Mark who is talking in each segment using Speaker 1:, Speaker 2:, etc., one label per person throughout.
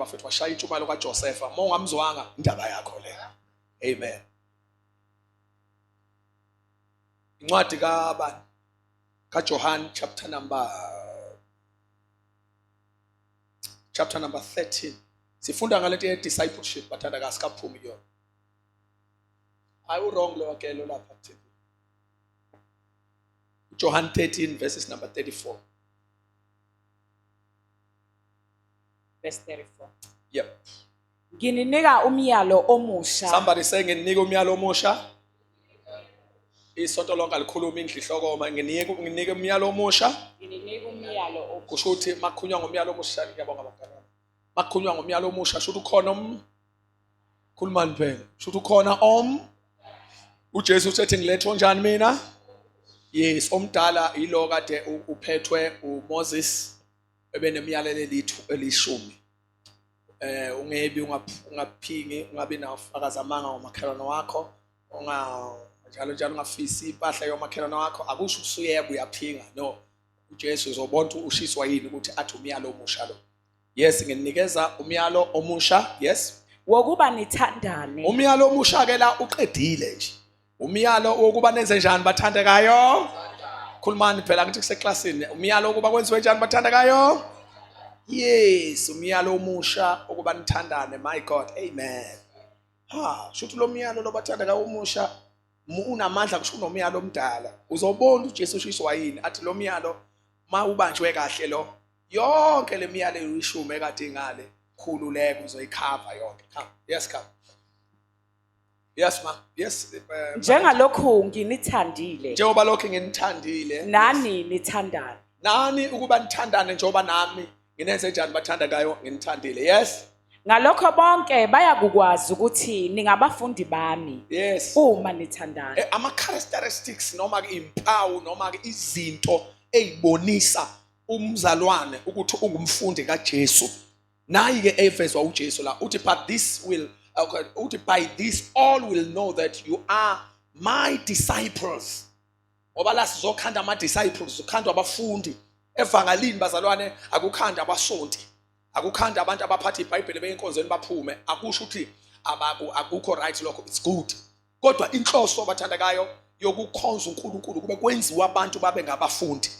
Speaker 1: bafethu washaya intshumayelo kaJosepha mongamzwanga indaba yakho le. Amen. Incwadi kaJohn chapter number 13 sifunda ngalento ye discipleship bathanda kasikaphumi kuyona. Ayu wrong lo akelo lapha kuthini. John 13 verses number 34.
Speaker 2: Verse 34.
Speaker 1: Yep.
Speaker 2: Ngininika umyalo omusha.
Speaker 1: Somebody saying nginika umyalo omusha. Isonto lonke alikhuluma indlu ihlokoma nginika umyalo omusha.
Speaker 2: Ngininika umyalo omusha.
Speaker 1: Kusho ukuthi makukhunywa ngomyalo omusha ngiyabonga abantwana. Makukhunywa ngomyalo omusha sho ukuthi ukhona khulumani phela. Sho ukuthi ukhona uJesu uthi ngilethe onjani mina? Yes, omdala yilo kade uphethwe uMoses ebenemiyalelo elishumi. Ungebi ungaphingi ungabi nafakazamanga ngomakhelwane wakho njalo ungafisi impahla yomakhelwane wakho akusho usuyeba uyaphinga no. uJesu uzobona ushiswa yini ukuthi athi umyalo omusha lo. Yes, nginikeza umyalo omusha. Yes,
Speaker 2: wokuba nithandane.
Speaker 1: Umyalo omusha ke la uqedile nje. Umyalo wokuba nenze njani bathandekayo? Khulumani phela ngithi kuseklasini. Umyalo wokuba kwenziwe njani bathandekayo? Yes, umyalo omusha ukuba nithandane. My God, amen. Shuthi lo myalo lo bathandekayo omusha unamandla kusho unomyalo omdala. Uzobona uJesu ushiswa yini athi lo myalo mawubanjwe kahle lo yonke le myalo eyishumi ekade ingale khululeke uzoyikhava yonke. Come. Yes, come. Yes ma. Yes.
Speaker 2: Njengalokhu nginithandile.
Speaker 1: Njengoba lokho nginithandile.
Speaker 2: Nani nithandane.
Speaker 1: Nani ukuba nithandane njengoba nami nginenze njani bathandekayo nginithandile. Yes.
Speaker 2: Ngalokho bonke bayakukwazi ukuthi ningabafundi bami.
Speaker 1: Yes.
Speaker 2: Uma nithandana.
Speaker 1: Ama characteristics noma impawu noma izinto ezibonisa umzalwane ukuthi ungumfundi kaJesu. Nayi ke evezwa uJesu la uthi but this will by this all will know that you are my disciples. Ngoba la sizokhanda ama disciples ukhandwa abafundi. Evangelini bazalwane akukhanda abasonti. Akukhanda abantu abaphatha iBhayibheli beyinkonzweni baphume. Akusho ukuthi akukho right lokho, it's good. Kodwa inhloso abathandekayo yokukhonza uNkulunkulu kube kwenziwa abantu babe ngabafundi,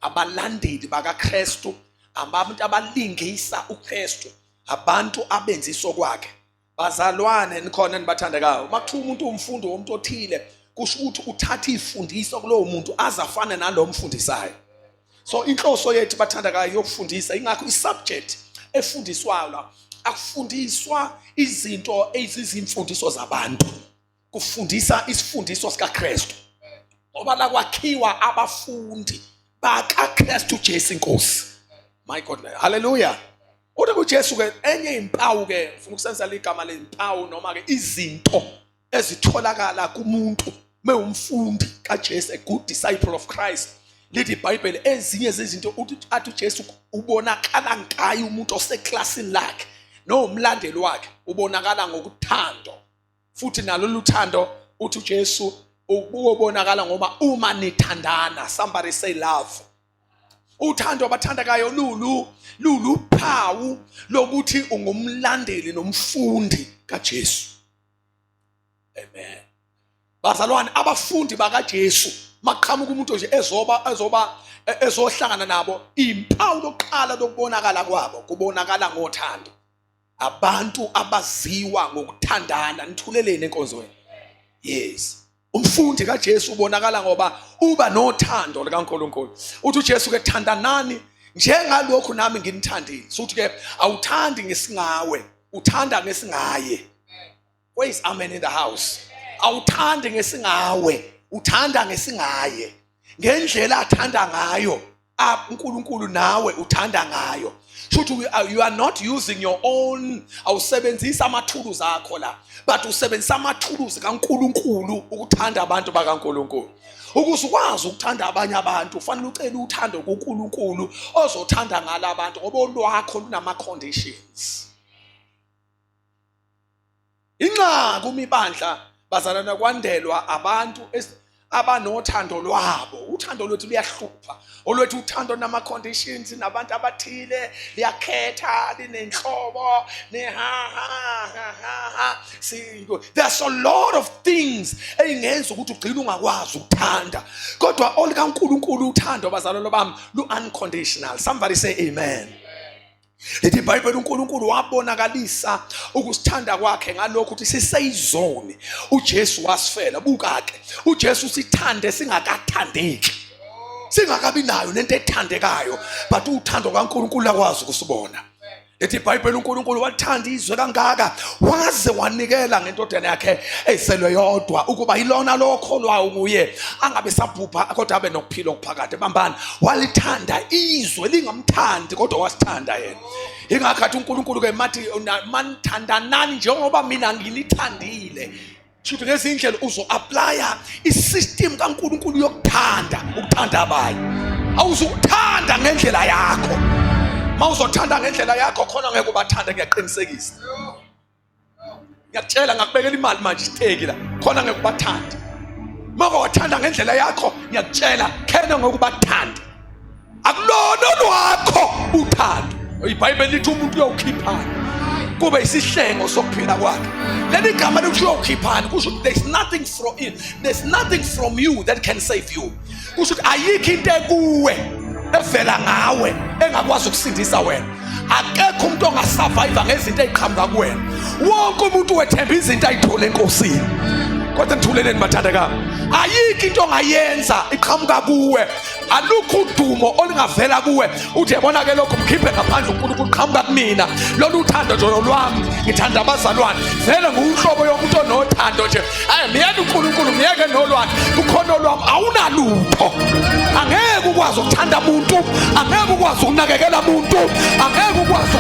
Speaker 1: abalandeli bakaKristu, abantu abalingisa uKristu, abantu abenziso kwakhe. Bazalwane nikhona nibathandekayo. Makuthiwa umuntu umfundi womuntu othile, kusho ukuthi uthatha ifundiso kulowo muntu azafana nalo mfundisayo. So inhloso yethu bathandekayo yokufundisa ingakho isubject efundiswayo la akufundiswa izinto ezizimfundiso zabantu. Kufundisa isifundiso sikaKristu. Ngoba la kwakhiwa abafundi bakaKristu Jesu Inkosi. My God, hallelujah. Uthi kuJesu ke enye impawu ke ufuna ukusebenzisa igama lempawu noma ke izinto ezitholakala kumuntu mewumfundi kaJesu, a good disciple of Christ. Lithi iBhayibheli ezinye zezinto athi uJesu ubonakala ngayo umuntu oseklasini lakhe nomlandeli wakhe ubonakala ngokuthando. Futhi nalolu thando uthi uJesu ubonakala ngoba uma nithandana. Somebody say love. Uthando abathandekayo lulu phawu lokuthi ungumlandeli nomfundi kaJesu. Amen. Bazalwane abafundi bakaJesu maqhamuka umuntu nje ezohlangana nabo impawu lokuqala lokubonakala kwabo kubonakala ngothando. Abantu abaziwa ngokuthandana. Nithuleleni enkonzweni. Yes. Umfundi kaJesu ubonakala ngoba uba nothando likaNkulunkulu. Uthi uJesu ke thandanani njengalokhu nami nginithandile. Sokuthi ke awuthandi ngesingawe, uthanda ngesingaye. Where is amen in the house? Awuthandi ngesingawe, uthanda ngesingaye. Ngendlela athanda ngayo uNkulunkulu nawe uthanda ngayo. You are not using your own awusebenzisa amathuluzi akho la, but usebenzisa amathuluzi kaNkulunkulu ukuthanda abantu bakaNkulunkulu. Ukuze ukwazi ukuthanda abanye abantu ufanele ucele uthando kuNkulunkulu ozothanda ngala abantu ngoba olwakho lunama conditions. Inxa kumibandla bazalana kwandelwa abantu abanothando lwabo. Uthando lwethu luyahlupha. Olwethu uthando nama conditions nabantu abathile liyakhetha linenhlobo there's a lot of things eyingenza ukuthi ugcine ungakwazi ukuthanda. Kodwa olikaNkulunkulu uthando bazalwane bami lu unconditional. Somebody say amen. Lithi iBhayibheli uNkulunkulu wabonakalisa ukusithanda kwakhe ngalokho ukuthi siseyizoni uJesu wasifela. Buka ke uJesu sithande singakathandeki, singakabi nayo lento ethandekayo, but uthando kaNkulunkulu lakwazi ukusibona. Lithi iBhayibheli uNkulunkulu wathanda izwe kangaka waze wanikela ngendodana yakhe eyiselwe yodwa ukuba ilona lokholwayo kuye angabe sabhubha kodwa abe nokuphila okuphakade. Bambani walithanda izwe lingamthandi kodwa wasithanda yena. Ingakhathi uNkulunkulu ke mathi manithandanani njengoba mina nginithandile. Shuthi ngezindlela uzo applya isystem kaNkulunkulu yokuthanda, ukuthanda abanye. Awuzukuthanda ngendlela yakho. Mawuzothanda ngendlela yakho khona ngeke ubathanda, ngiyaqinisekisa. Ngiyakutshela ngakubekela imali manje sitheki la khona ngeke ubathanda. Mako wathanda ngendlela yakho ngiyakutshela khena ngeke ubathanda. Akulona lwakho uthando. iBhayibheli lithi umuntu uyawukhiphana kube isihlengo sokuphila kwakhe. Leli gama lithi uyawukhiphana kusho there's nothing from it. There's nothing from you that can save you. Kusho ayikho into ekuwe evela ngawe engakwazi ukusindisa wena. Akekho umuntu ongasurvive ngezinto eziqhamuka kuwena. Wonke umuntu wethemba izinto ayithola enkosini. Kodwa ngithuleleni bathandeka, ayikho into ongayenza iqhamuka kuwe. Alukho udumo olungavela kuwe uthi yabona ke lokho mkhiphe ngaphandle uNkulunkulu qhamuka kumina. Lolu uthando nje lwami ngithanda abazalwane. Vele nguhlobo yomuntu onothando nje. Miyeke uNkulunkulu miyeke nolwami. Kukhona olwami awunalutho. Angeke ukwazi ukuthanda umuntu, angeke ukwazi ukunakekela umuntu, angeke ukwazi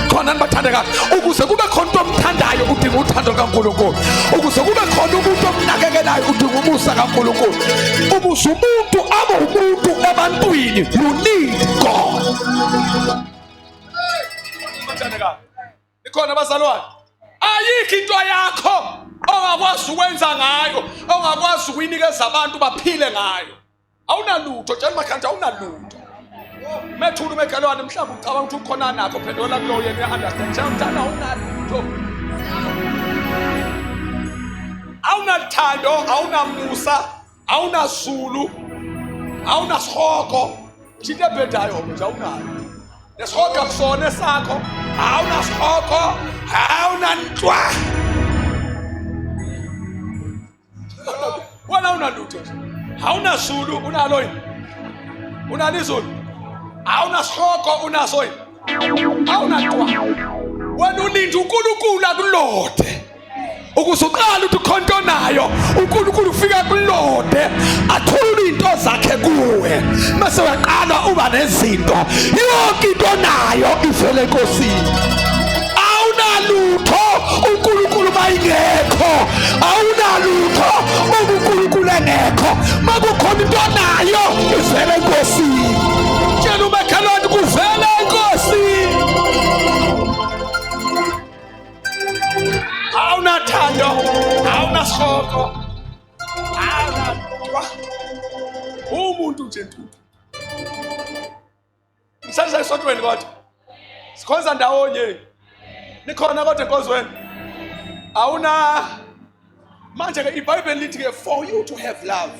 Speaker 1: khona nibathandeka. Ukuze kube khona umuntu omthandayo udinga uthando kaNkulunkulu. Ukuze kube khona umuntu omnakekelayo udinga umusa kaNkulunkulu. Ukuze umuntu abe umuntu ebantwini, you need God. Bathandeka. Ikhona abazalwane. Ayikho into yakho ongakwazi ukwenza ngayo, ongakwazi ukuyinikeza abantu baphile ngayo. Awunalutho, tshela makhanda awunalutho. Methulu mekelwane mhlawumbe ucabanga ukuthi ukhona nakho phendula kulo yena understand. Njalo awunalutho. Awunathando, awunamusa, awunazulu, awunasihoko. Into ebhedayo nje awunayo. Nesihoko akusona sakho, awunasihoko, awunantwa. Wena awunalutho. Awunazulu unalo yini? Unalizulu. Awunasihoko unaso yini? Awunantwa. Wena ulinda uNkulunkulu akulode. Ukuze uqala ukuthi ukhonto nayo uNkulunkulu ufika kulode athula into zakhe kuwe. Mase waqala uba nezinto yonke into nayo ivele enkosini. Awunalutho uNkulunkulu mayingekho, awunalutho uNkulunkulu engekho. Makukhona into nayo ivele enkosini. Tshela umakhelwane kuvele enkosini. Awunathando, awunasihoko, awunantwa. Umuntu nje ntutu. Msasa esontweni kodwa. Sikhonza ndawonye. Nikhona kodwa enkozweni. Awuna manje ke iBhayibheli lithi ke for you to have love.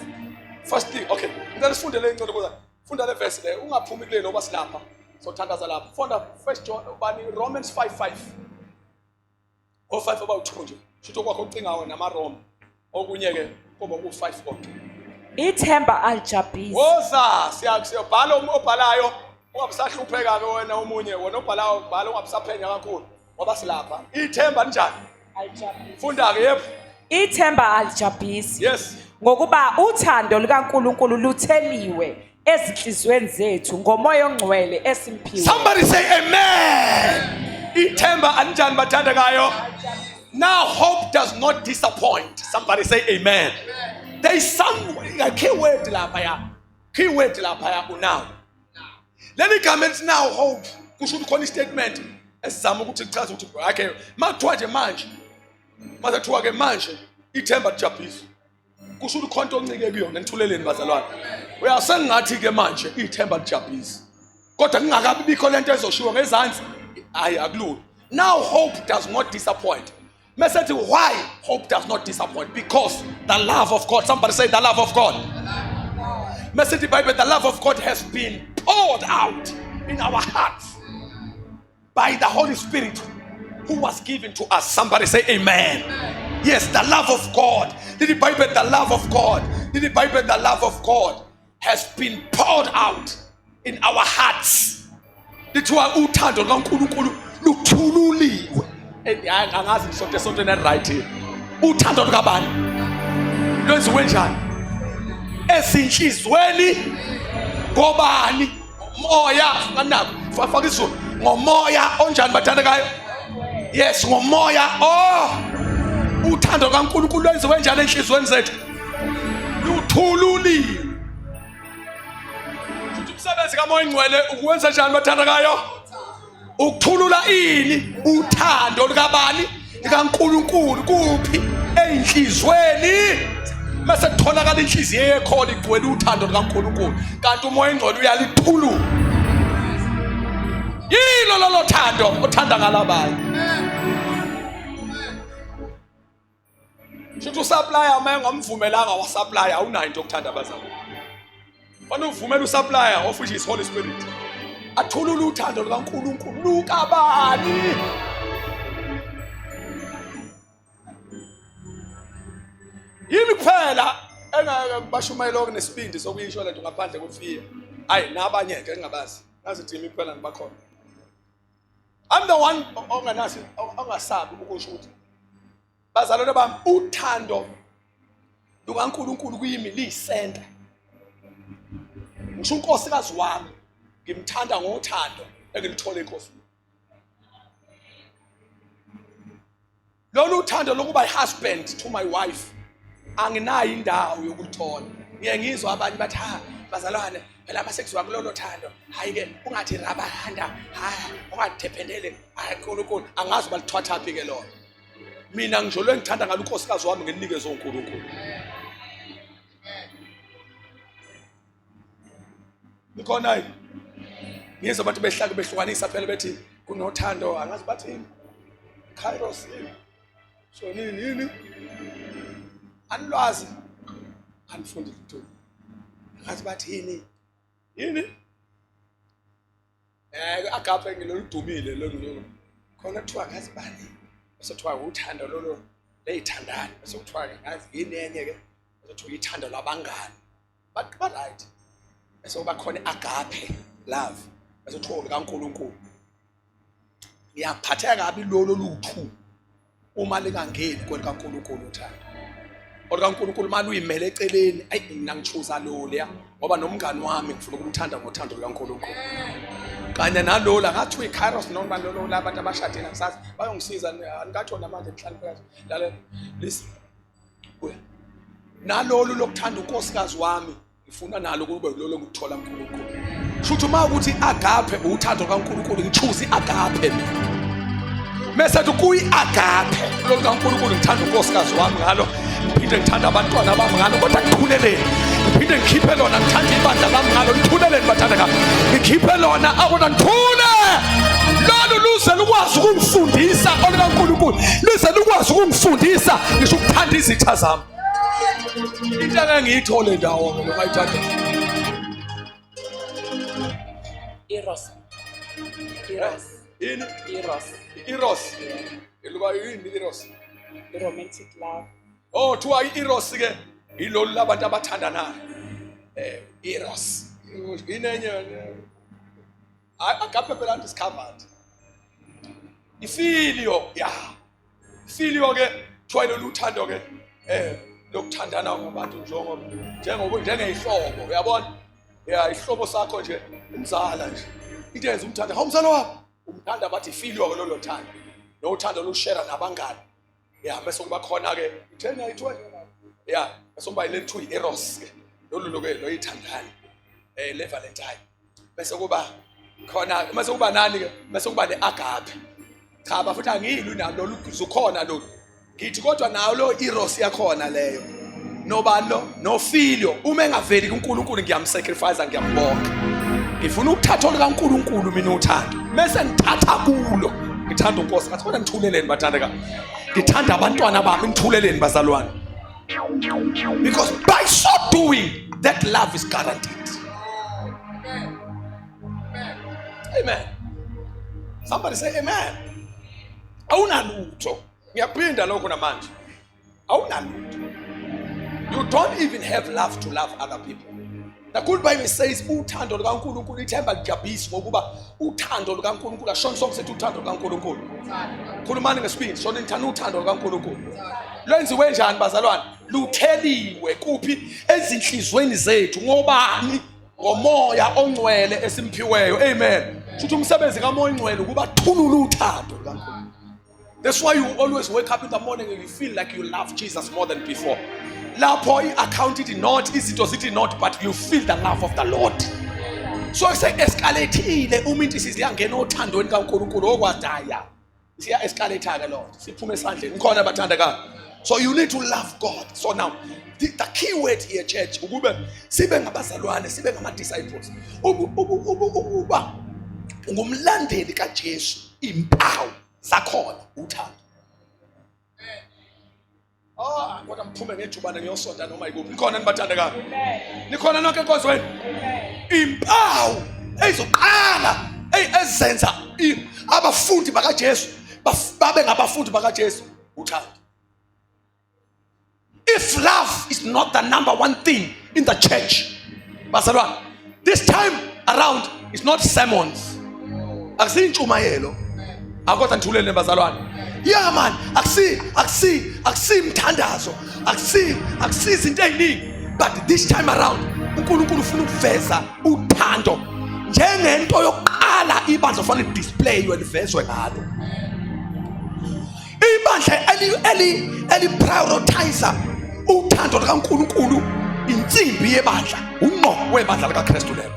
Speaker 1: Firstly, okay. Ngicela sifunde le incwadi kodwa. Funda le verse le ungaphumi kule noba silapha. Sothandaza lapha. Funda 1 John ubani Romans 5:5. O5 about 2 nje. Shutho kwakho ucingawe namaRoma. Okunye ke kuba ku5 konke.
Speaker 2: Ithemba alijabhisi.
Speaker 1: Woza siyabhala obhalayo ungabusahlupheka ke wena omunye wona obhalayo ubhala ungabusaphenya kakhulu ngoba silapha. Ithemba njani?
Speaker 2: Alijabhisi.
Speaker 1: Funda ke yebo.
Speaker 2: Ithemba alijabhisi.
Speaker 1: Yes.
Speaker 2: Ngokuba uthando likaNkulunkulu lutheliwe ezinhlizweni zethu ngomoya ongcwele esimphiwe.
Speaker 1: Somebody say amen. Ithemba anjani bathandekayo? Now hope does not disappoint. Somebody say amen. There is some key word lapha ya. Key word lapha ya now. Let me comment now hope. Kusho ukuthi statement esizama ukuthi chaza ukuthi okay, makuthiwa nje manje. Makuthiwa ke manje ithemba lijabhisi. kusho ukuthi khonto oncike kuyona nithuleleni bazalwane. Uyasengathi ke manje ithemba lijabulisa. Kodwa kungakabi bikho lento ezoshiwo ngezansi. Hayi akulula. Now hope does not disappoint. Message why hope does not disappoint? Because the love of God. Somebody say the love of God. Message the Bible, the love of God has been poured out in our hearts by the Holy Spirit who was given to us. Somebody say amen. Yes, the love of God. Did the Bible, the love of God. Did the Bible, the love of God has been poured out in our hearts. Lithiwa uthando kaNkulunkulu luthululiwe. Angazi ngisonto esontweni right here. Uthando lukabani? Lwenziwe njani? Ezinhlizweni ngobani? Moya kanako. Faka izulu. Ngomoya onjani bathandekayo? Yes, ngomoya. Oh! Uthando kaNkulunkulu lwenziwe njani enhlizweni zethu? Luthululiwe. Umsebenzi kaMoya Ngcwele ukwenza njani bathandekayo? Ukuthulula ini uthando likabani? LikaNkulunkulu kuphi? Einhlizweni. Mase kutholakala inhliziyo ekhona igcwele uthando likaNkulunkulu. Kanti uMoya Ngcwele uyalithulula. Yilo lolo thando uthanda ngalabayo. Shothi usupplier manje ngamvumelanga wasupplier awunayo into yokuthanda abazali. Fanele uvumele usupplier of which is Holy Spirit. Athulule uthando likaNkulunkulu lukabani? Yimi kuphela engakubashumayela nesibindi sokuyisho lento ngaphandle kofiya. Hayi nabanye ke engabazi. Nazi Jimmy kuphela ngibakhona. I'm the one ongasabi ukusho ukuthi bazalwane bami uthando lukaNkulunkulu kuyimi liyisenta. Ngisho unkosikazi wami ngimthanda ngothando engilithole enkosini. Lolu uthando lokuba husband to my wife anginayo indawo yokulithola. Ngiyengizwa abanye bathi ha bazalwane phela amasexual kulolo thando. Hayi ke ungathi rabahanda ha ungathephendele hayi uNkulunkulu angazi balithwatha phi ke lona. Mina ngijolwe ngithanda ngalo unkosikazi wami nginikeze uNkulunkulu. Nikhona yini? Ngizwe abantu behlaka behlukanisa phela bethi kunothando angazi bathi Kairos yini. So nini? Anilwazi. Anifundi litho. Angazi bathi yini? Agape ngiloludumile lo. Khona kuthiwa ngazi bani. Bese kuthiwa uthando lolo leyithandana. Bese kuthiwa ngazi yini enye ke. Bese kuthiwa ithando labangani. But right. Bese kuba khona agape love. Bese kuthiwa likaNkulunkulu. Ngiyaphatheka kabi lolo luthu. Uma lingangeni kwelikaNkulunkulu uthando. OlikaNkulunkulu manje uyimele eceleni, ayi mina ngichuza lo leya ngoba nomngani wami ngifuna ukumthanda ngothando likaNkulunkulu. Kanye nalola ngathi uyiKairos noma lo labantu abashadile ngisazi bayongisiza anikathona manje emhlanje phakathi. Lalela listen. Nalolu lokuthanda unkosikazi wami ngifuna nalo kube lolo ngikuthola uNkulunkulu. Shuthi uma ukuthi agape uthando kaNkulunkulu ngichuza agape mina. Mese kuyi agape lo kaNkulunkulu ngithanda unkosikazi wami ngalo ngiphinde ngithanda abantwana bami ngalo kodwa ngithuleleni ngiphinde ngikhiphe lona ngithanda ibandla lami ngalo ngithuleleni bathandeka ngikhiphe lona akona ngithule lolu luze lukwazi ukungifundisa olikaNkulunkulu luze lukwazi ukungifundisa ngisho ukuthanda izitha zami into engiyithole ndawo ngoba ngayithanda
Speaker 2: Eros.
Speaker 1: yini
Speaker 2: Eros.
Speaker 1: Eros eluba yini Eros
Speaker 2: Romantic love.
Speaker 1: Oh thiwa i-Eros ke ilolu labantu abathandanayo. Eros inenye agape phela discovered. Ifilio Filio ke thiwa lolu uthando ke lokuthandana ngabantu njengehlobo uyabona ihlobo sakho nje umzala nje into yenza umthanda umzala wakho umthanda bathi Filio ke lolo thando nothando lushare nabangani bese kuba khona ke ithena ithiwa bese kuba ile thiwa Eros ke lolu ke lo yithandana le Valentine bese kuba khona bese kuba nani ke bese kuba neagape cha bafuthi angiyilo nalo lukhona lo ngithi kodwa nawo lo Eros yakhona leyo nobalo nofilio uma engaveli kuNkulunkulu ngiyamsacrifice ngiyambonga ngifuna ukuthatha likaNkulunkulu mina uthando bese ngithatha kulo ngithanda uNkosi ngathi kodwa ngithuleleni bathandeka ngithanda abantwana bami ngithuleleni bazalwane because by so doing that love is guaranteed. Amen. Somebody say amen. Awunalutho. Ngiyaphinda lokho namanje. Awunalutho. You don't even have love to love other people. The good Bible says uthando lukaNkulunkulu ithemba lijabhisi ngokuba uthando lukaNkulunkulu ashoni sonke sethi uthando lukaNkulunkulu. Khulumani ngesibindi shona ngithanda uthando lukaNkulunkulu. Lwenziwe njani bazalwane? Lutheliwe kuphi ezinhlizweni zethu ngobani? Ngomoya ongcwele esimphiweyo. Amen. Futhi umsebenzi kaMoya ongcwele ukuba thulula uthando lukaNkulunkulu. That's why you always wake up in the morning and you feel like you love Jesus more than before. Lapho i-accounted not, izinto zithi not, but you feel the love of the Lord. So se-escalate-ile uma into siziyangena othandweni kaNkulunkulu okwadaya. Siya-escalate-ke Lord. Siphume esandleni. Ngikhona abathandekayo. So you need to love God. So now, the key word here, church, ukube sibe ngabazalwane, sibe ngama-disciples. Ukuba ngumlandeli kaJesu, impawu zakhona uthando. Kodwa ngiphume ngejubane ngiyosonta noma ikuphi. Nikhona nibathandekayo? Nikhona nonke enkonzweni? Impawu ezizoqala ezenza abafundi bakaJesu babe ngabafundi bakaJesu uthando. If love is not the number one thing in the church, bazalwane, this time around it's not sermons. Akusintshumayelo. Akodwa ngithulele bazalwane. Yeah man, akusi mthandazo, akusi izinto eziningi. But this time around, uNkulunkulu ufuna ukuveza uthando njengento yokuqala ibandla kufanele display welivezwe ngalo. Ibandla eli prioritize uthando likaNkulunkulu insimbi yebandla, unqo webandla likaKristu lelo.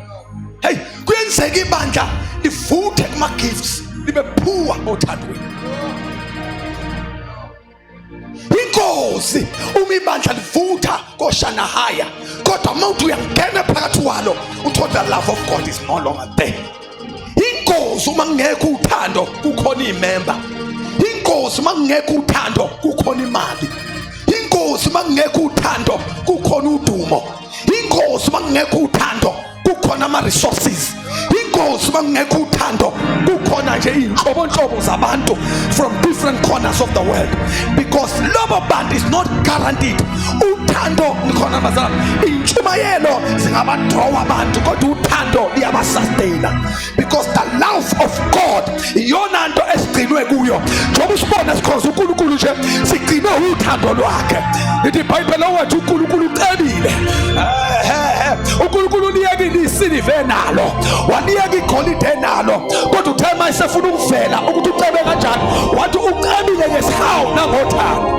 Speaker 1: Hey, kuyenzeka ibandla livuthe kuma gifts libe phuwa othandweni. Inkosi uma ibandla livutha koShanahaya kodwa mawuthi uyangena phakathi walo uthola the love of God is no longer there. Inkosi uma ngekho uthando kukhona imember. Inkosi uma ngekho uthando kukhona imali. Inkosi uma ngekho uthando kukhona udumo. Inkosi uma ngekho uthando kukhona ama resources. Inkosi uma ngekho uthando kukhona nje inhlobonhlobo zabantu from different corners of the world, because lobo band is not guaranteed. Uthando nikhona bazalwane, intshumayelo zingabadraw abantu kodwa uthando liyabasustaina, because the love of God iyona nto esigcinwe kuyo. Njengoba usibona sikhoza uNkulunkulu nje sigcinwe uthando lwakhe. Ithi iBhayibheli wathi uNkulunkulu ucebile. uNkulunkulu liyeke isilive nalo, waliyeka igolide nalo, kodwa uthe mase efuna ukuvela ukuthi ucebe kanjani wathi ucebile ngesihawu nangothando.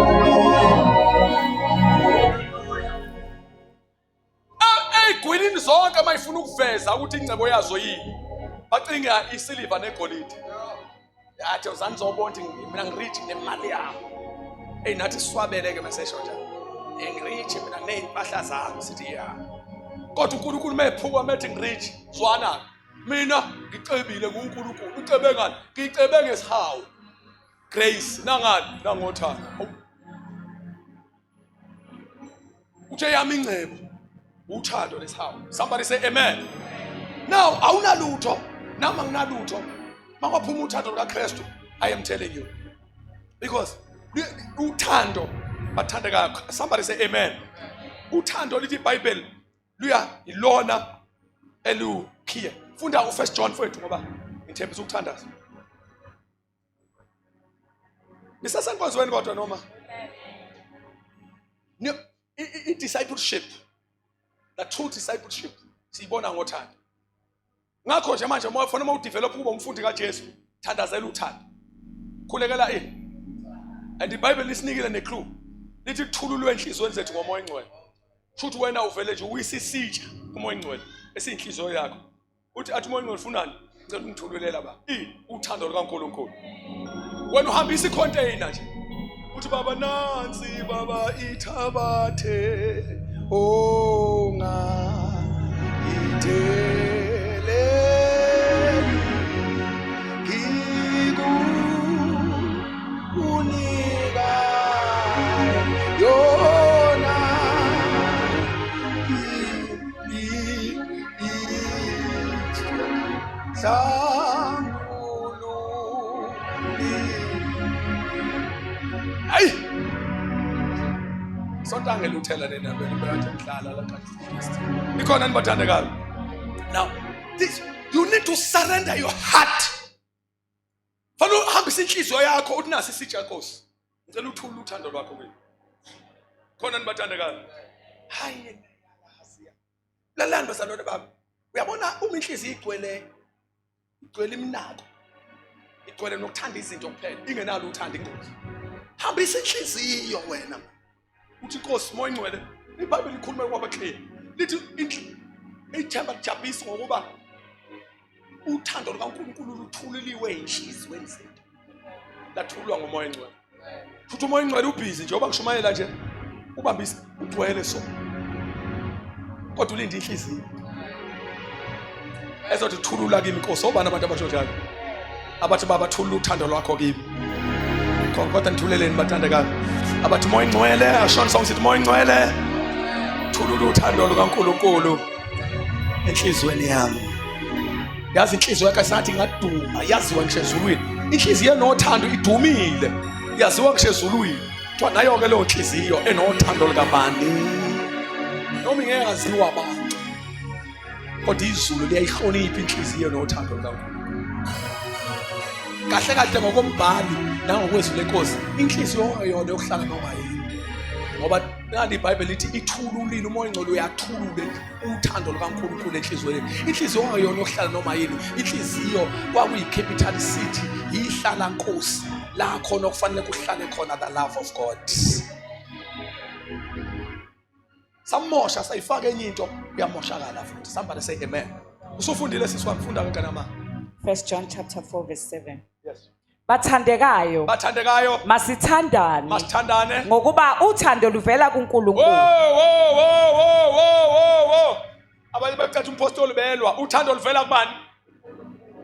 Speaker 1: Ey'gwilini zonke mayifuna ukuveza ukuthi ingcebo yazo yini bacinga isiliva negolide. Yathi uzani zobonke mina ngirichi nemali yami. Nathi swabeleke message njalo. Ngirichi mina nezimpahla zami sithi ya. Kodwa uNkulunkulu mayephuka methi ngirichi zwana. Mina ngicebile kuNkulunkulu. Ucebe ngani? Ngicebe ngesihawu. Grace nangani nangothando. Uthe yami ingcebo uthando lesihawu. Somebody say amen. Now awunalutho nama nginalutho makwaphuma uthando lukaKristu. I am telling you, because uthando bathandeka. Somebody say amen. Uthando lithi iBhayibheli luya ilona elukhiye. Funda u1 John mfowethu ngoba ngithembisa ukuthandaza. Nisasenkonzweni kodwa noma i-discipleship, the true discipleship siyibona ngothando. Ngakho nje manje uma ufuna udevelop ube umfundi kaJesu, thandazela uthando. Khulekela ini. And iBhayibheli lisinikile neclue. Lithi kuthululwe enhlizweni zethu ngomoya ongcwele. Futhi wena uvele nje uyisisitsha kumoya ongcwele esiyinhliziyo yakho. Uthi athi umoya ongcwele ufunani? Ngicela ungithululela ba. Uthando lukaNkulunkulu. Wena uhambisa icontainer nje. uthi baba nansi baba ithabathe ongayithele ngikunika yona Hey! Sontange luthela lena belanjani mhlala la Christ. Ikhona nibathandekayo. Now, this you need to surrender your heart. Fanele uhambise inhliziyo yakho uthi nasi isitsha Nkosi. Ngicela uthule uthando lwakho kimi. Khona nibathandekayo. Hayi yasiya. Lalani bazalwane bami. Uyabona uma inhliziyo igcwele iminako. Igcwele nokuthanda izinto kuphela. Ingenalo uthanda ingozi. Hambisa inhliziyo wena. Uthi Nkosi moya ingcwele. iBhayibheli likhuluma kwaba clear. Lithi ithemba lijabulisa ngokuba uthando lukaNkulunkulu luthululiwe inhliziyweni zethu. Lathulwa ngomoya engcwele. Futhi umoya engcwele ubhizi nje oba ngishumayela nje ubambisa ugcwele so. Kodwa ulinde inhliziyo. Ezothi thulula kimi Nkosi obani abantu abasho njalo. Abathi baba thulula uthando lwakho kimi. Kodwa nithuleleni bathandekayo. Abathi moya engcwele ashona song sithi moya engcwele. Thulula uthando lukaNkulunkulu enhliziyweni yami. Yazi inhliziyo yakhe sathi ngaduma yaziwa ngisho ezulwini. Inhliziyo enothando idumile. Yaziwa ngisho ezulwini. Kuthiwa nayo ke leyo inhliziyo enothando likabani. Noma ingeke yaziwa abantu. Kodwa izulu liyayihlonipha inhliziyo enothando likaNkulunkulu. Kahle kahle ngokombhali nangokwezwi lenkosi inhliziyo yona yokuhlala noma yini. Ngoba nali iBhayibheli lithi ithululile umoya engcwele uyathulule uthando lukaNkulunkulu enhliziyweni. Inhliziyo yona yokuhlala noma yini. Inhliziyo kwakuyi capital city ihlala Nkosi la khona okufanele kuhlale khona the love of God. Samosha sayifaka enye into uyamoshakala futhi. Somebody say amen. Usufundile sisiwafunda kanjani ama?
Speaker 2: 1 John chapter 4 verse 7.
Speaker 1: Yes.
Speaker 2: Bathandekayo
Speaker 1: masithandane
Speaker 2: ngokuba uthando luvela kuNkulunkulu.
Speaker 1: Abanye bacathi umpostoli belwa uthando luvela kubani?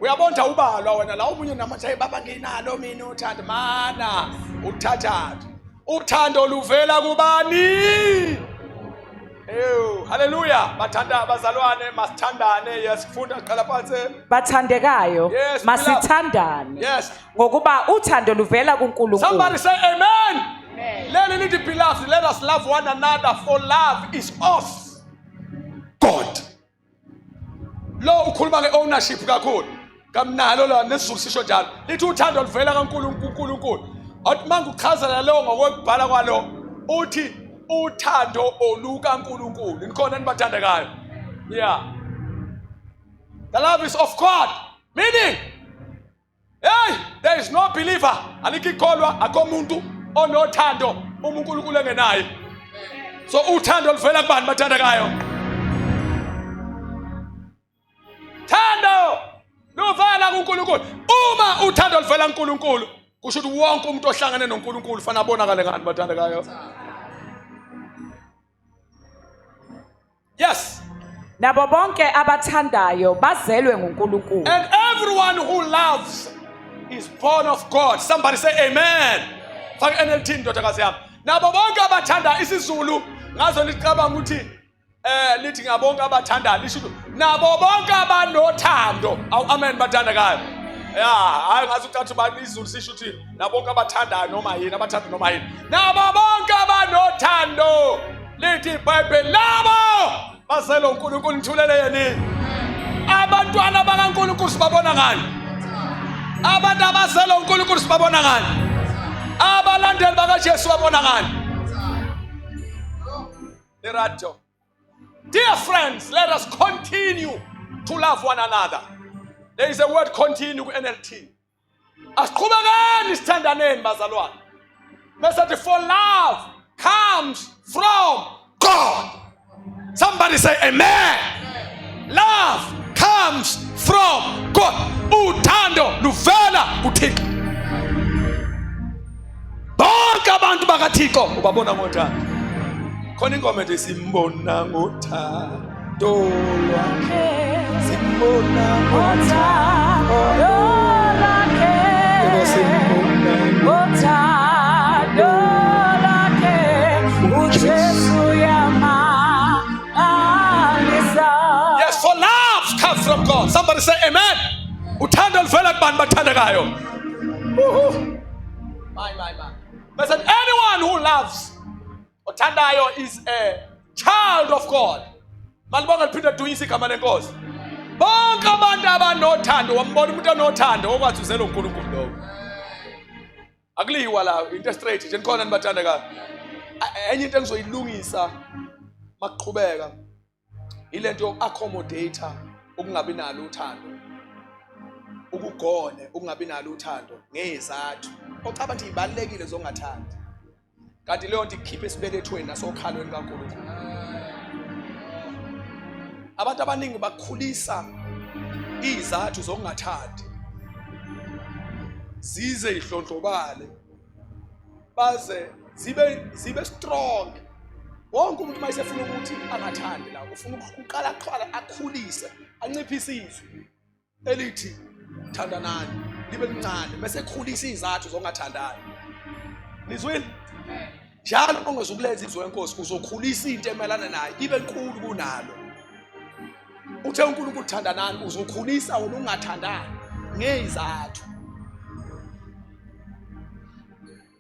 Speaker 1: Uyabonda ubalwa wena la omunye namathi baba nginalo mina uthando mana uthathatha. Uthando luvela kubani? Hallelujah. Bathanda abazalwane masithandane. Yes, kufunda qala phansi.
Speaker 2: Bathandekayo masithandane.
Speaker 1: Yes.
Speaker 2: Ngokuba uthando luvela kuNkulunkulu.
Speaker 1: Somebody say amen. Let it be beloved. Let us love one another, for love is of God. Lo ukhuluma ngeownership kakhulu. Kamnalo la nesizulu sisho njalo. Lithi uthando luvela kaNkulunkulu. Athi manje uchazela lo ngokwebhala kwalo uthi uthando olukaNkulunkulu. Nikhona nibathandekayo. Yeah. The love is of God. Meaning, hey, there is no believer. Alikikholwa akomuntu onothando uNkulunkulu engenayo. So uthando luvela kubani bathandekayo? Thando luvela kuNkulunkulu. Uma uthando luvela kuNkulunkulu, kusho ukuthi wonke umuntu ohlangane noNkulunkulu fanele abonakale ngani bathandekayo? Yes.
Speaker 2: Nabo bonke abathandayo bazelwe nguNkulunkulu.
Speaker 1: And everyone who loves is born of God. Somebody say amen. Faka NLT ndodakazi yami. Nabo bonke abathanda isizulu ngazo licabanga ukuthi lithi ngabonke abathanda lisho nabo bonke abanothando. Amen bathandekayo. Yeah, hayi ngathi ucathi bani izulu sisho ukuthi nabo bonke abathanda noma yini abathanda noma yini. Nabo bonke abanothando. Lithi iBhayibheli labo bazelo uNkulunkulu nithulele yini? Abantwana bakaNkulunkulu sibabona ngani? Abantu abazelo uNkulunkulu sibabona ngani? Abalandeli bakaJesu babona ngani? Lerato. Dear friends, let us continue to love one another. There is a word continue ku NLT. Asiqhubekeni sithandaneni bazalwane. Message for love comes from God. Somebody say amen. Love comes from God. Uthando luvela kuThixo. Bonke abantu bakaThixo ubabona ngothando. Khona ingoma ethi simbona ngothando lwakhe, simbona ngothando
Speaker 2: lwakhe,
Speaker 1: simbona
Speaker 2: ngothando lwakhe, uJesu yamangalisa.
Speaker 1: Yes, for love comes from God. Somebody say amen. Uthando luvela kubani bathandekayo? My. Listen, anyone who loves othandayo is a child of God. Malibonga liphinde dunyisa igama lenkosi. Bonke abantu abanothando, wambona umuntu onothando okwathi uzela uNkulunkulu lowo. Akuliwa la into straight nje nikhona nibathandekayo. Enye into engizoyilungisa makuqhubeka ilento yokuaccommodate ukungabi nalo uthando. Ukugone ukungabi nalo uthando ngezathu. Ocaba nje ibalekile zongathandi. Kanti leyo nto ikhiphe esibelethweni nasokhalweni kaNkulunkulu. Abantu abaningi bakhulisa izathu zokungathandi. Zize ihlonhlobale. Baze zibe strong. Wonke umuntu mayesefuna ukuthi angathandi la ufuna ukuqala akhulise, anciphise izwi elithi thandanani libe lincane bese ekhulisa izathu zongathandani. Nizwile? Njalo ongezukulenza izwi lenkosi uzokhulisa into emelana naye ibe nkulu kunalo. Uthe uNkulunkulu uthandanani uzokhulisa wena ungathandani ngezathu.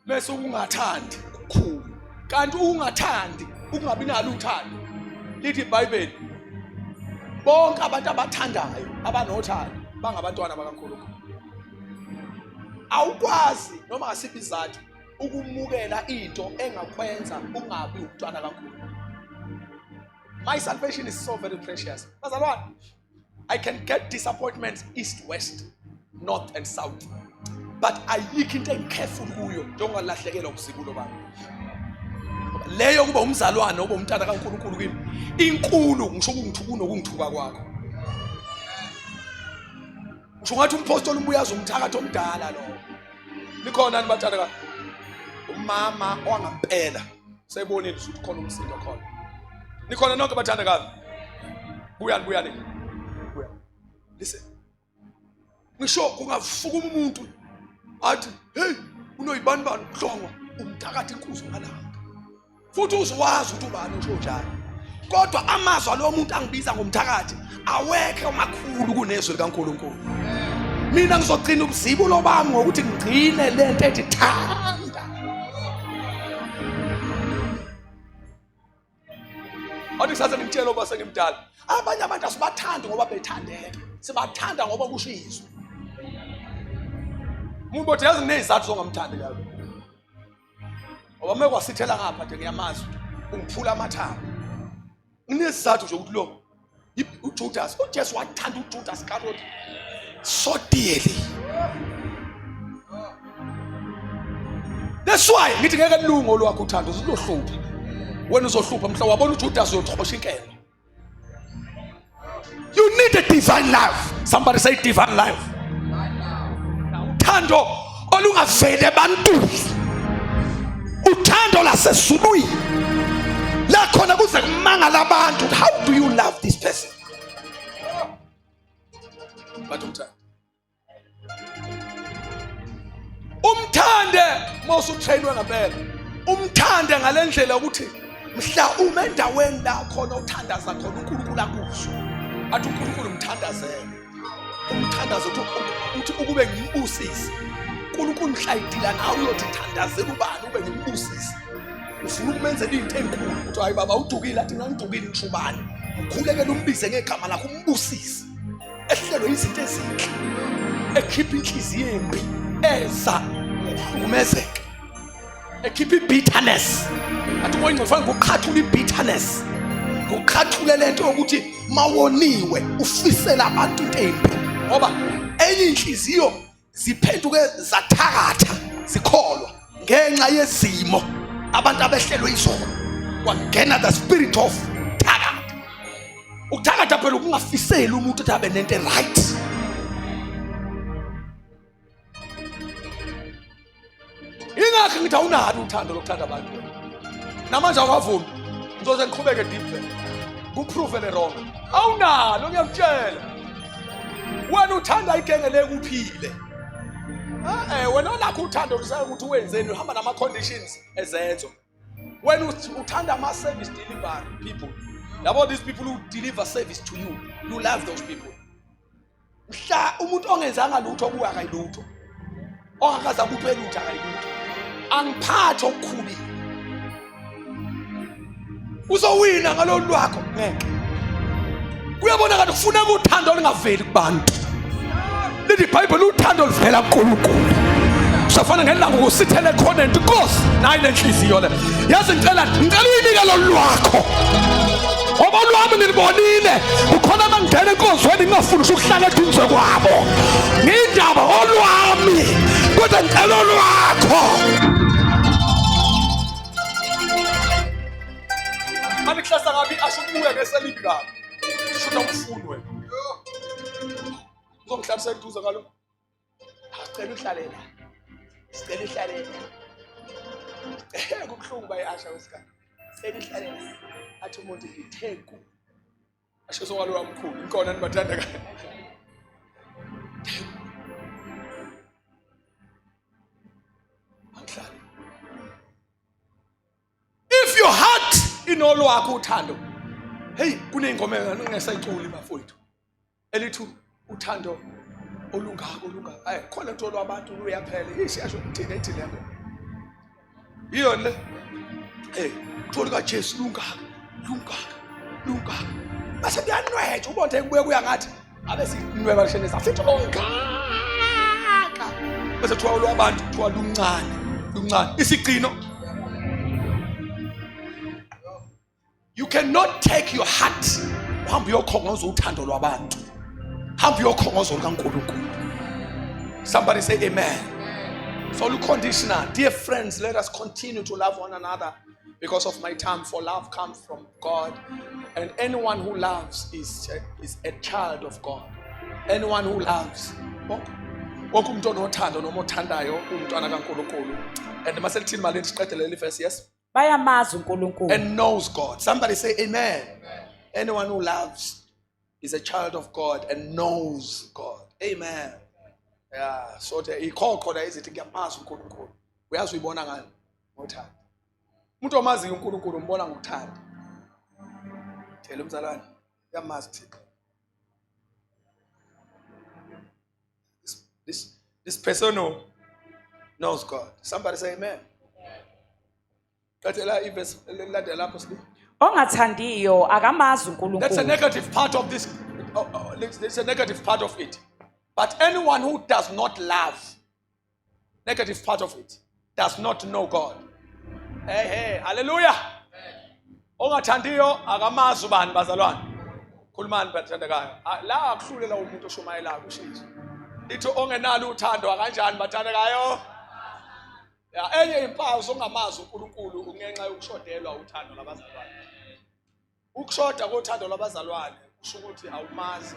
Speaker 1: Bese ungathandi kukhulu. Kanti ungathandi ukungabi nalo uthando. Lithi iBhayibheli bonke abantu abathandayo abanothando bangabantwana bakaNkulunkulu. Awukwazi noma ngasiphi izathu ukumukela into engakwenza ungabi umntwana kaNkulunkulu. My salvation is so very precious. Bazalwane, I can get disappointments east, west, north and south. But ayikho into engicareful kuyo njengokulahlekelwa ubusibulo bami. Leyo kuba umzalwane oba umntana kaNkulunkulu kimi inkulu ngisho ukungithuka nokungithuka kwakho. Ngisho ngathi umpostoli umbuyaza umthakathi omdala lo. Likhona nibathanda ka umama owangampela sebonile ukuthi khona umsindo khona. Nikhona nonke bathanda ka buyani. Listen. Ngisho kungavuka umuntu athi hey unoyibani hlongo umthakathi inkuzo ngalanga. Futhi uzwazi ukuthi ubani usho njani. Kodwa amazwi alo muntu angibiza ngomthakathi awekho makhulu kunezwi likaNkulunkulu. Mina ngizogcina ubuzibulo bami ngokuthi ngigcine lento ethi thanda. Athi sase ngimtshela oba sengimdala. Abanye abantu asibathanda ngoba bethandeka. Sibathanda ngoba kusho izwi. Umuntu othi yazi nezathu zongamthandi kabi. Ngoba mekwa sithela ngapha nje ngiyamazi ungiphula amathambo. Nginesizathu nje ukuthi lo uJudas uJesu wathanda uJudas Iscariot so dearly. That's why ngithi ngeke kulungo lwakho uthando uzohlupha. Wena uzohlupha mhla wabona uJudas uyoxhosha inkelo. You need a divine life. Somebody say divine life. Uthando olungavele ebantwini. Uthando lasezulwini. La khona kuze kumangala abantu. How do you love this person? But umthande mose utrainwe ngempela. Umthande ngalendlela ukuthi mhla uma endaweni la khona uthandaza khona uNkulunkulu akuzwe. Athi uNkulunkulu umthandazele. Umthandazo uthi ukube ngimbusisi. uNkulunkulu mhlayidila nawe uyothi thandazela ubani ube ngimbusisi. Ufuna ukumenzela into enkulu ukuthi hayi baba udukile athi ngangidukile ngishubani. Ukhulekela umbize ngegama lakho umbusisi. Ehlelwe izinto ezinhle. Ekhipha inhliziyo embi eza ukuhlukumezeka. Ekhipha bitterness. Athi ngoyini ngifanga ukuqhathula ibitterness. Ngokuqhathula lento ukuthi mawoniwe ufisela abantu into embi. Ngoba enye inhliziyo ziphenduke zathakatha zikholwa ngenxa yezimo abantu abehlelwe izona. Wangena the spirit of thakatha. Ukuthakatha phela ukungafiseli umuntu ukuthi abe nento right. Ingakho akhe ngithi awunalo uthando lokuthanda abantu namanje awukavumi ngizoze ngiqhubeke deep kuprove le wrong awunalo ngiyakutshela wena uthanda igenge lekuphile wena onakho uthando kusaka ukuthi wenzeni uhamba nama conditions ezenzo when uthanda ama service delivery people about these people who deliver service to you you love those people mhla umuntu ongenzanga lutho kuya kayilutho ongakaza kuphela utha kayilutho angiphathe okukhulu uzowina ngalolu lwakho ngeke kuyabona kanti kufuneka uthando olungaveli kubantu lithi iBhayibheli uthando oluvela kuNkulunkulu usafana ngelanga ukusithele khona inkosi nayi lenhliziyo le yazi ngicela uyinike lo lwakho ngoba lwami nilibonile ukhona abangena enkonzweni ngingafuni ukuhlala edunze kwabo ngindaba olwami kodwa ngicela lwakho manje kuhlasa ngabi ashukubuya ngeselibi kabi shuta umfundo wena uzongihlalisa eduze kaloku sicela uhlalela sicela uhlalela kubuhlungu bayasha wesikhathi sicela uhlalela athi umuntu ngithenku asho sokwalo wamkhulu inkona nibathanda kahle angihlali if your heart inolwakho uthando hey kuneyingoma ngingasayiculi bafowethu elithi uthando olungako hayi khona into lwabantu luyaphela isiyasho ukuthina ethi lento iyo le hey utholo kaJesu lungaka base kuyanwetha ubonke kubuye kuya ngathi abe sinweba lishene safithi longaka bese kuthiwa lwabantu kuthiwa luncane isiqino. You cannot take your heart uhambe uyokhongoza uthando lwabantu hambe uyokhongoza lukaNkulunkulu. Somebody say amen. So look conditional. Dear friends, let us continue to love one another because of my time, for love comes from God, and anyone who loves is a child of God. Anyone who loves wonke umuntu onothando noma othandayo umntwana kaNkulunkulu. And maselithini mali siqedele leli verse, yes,
Speaker 2: bayamazi uNkulunkulu
Speaker 1: and knows God. Somebody say amen. Anyone who loves is a child of God and knows God. Amen. Yeah, so the call khona izithi ngiyamazi uNkulunkulu. Uyazi uyibona ngani? Ngothando. Umuntu omazi uNkulunkulu umbona ngothando. Thela umzalwane, uyamazi Thixo. This person knows God. Somebody say amen.
Speaker 2: ongathandiyo akamazi uNkulunkulu.
Speaker 1: That's a negative part of this. There's a negative part of it. But anyone who does not love, negative part of it, does not know God. Hey, hallelujah. Ongathandiyo akamazi ubani bazalwane. Khulumani bathandekayo. La akuhlulela umuntu oshumayelayo ushisa. Lithi ongenalo uthando akanjani bathandekayo? Ya enye impawu songamazi uNkulunkulu ungenxa yokushodelwa uthando labazalwane. Ukushoda kothando labazalwane kusho ukuthi awumazi.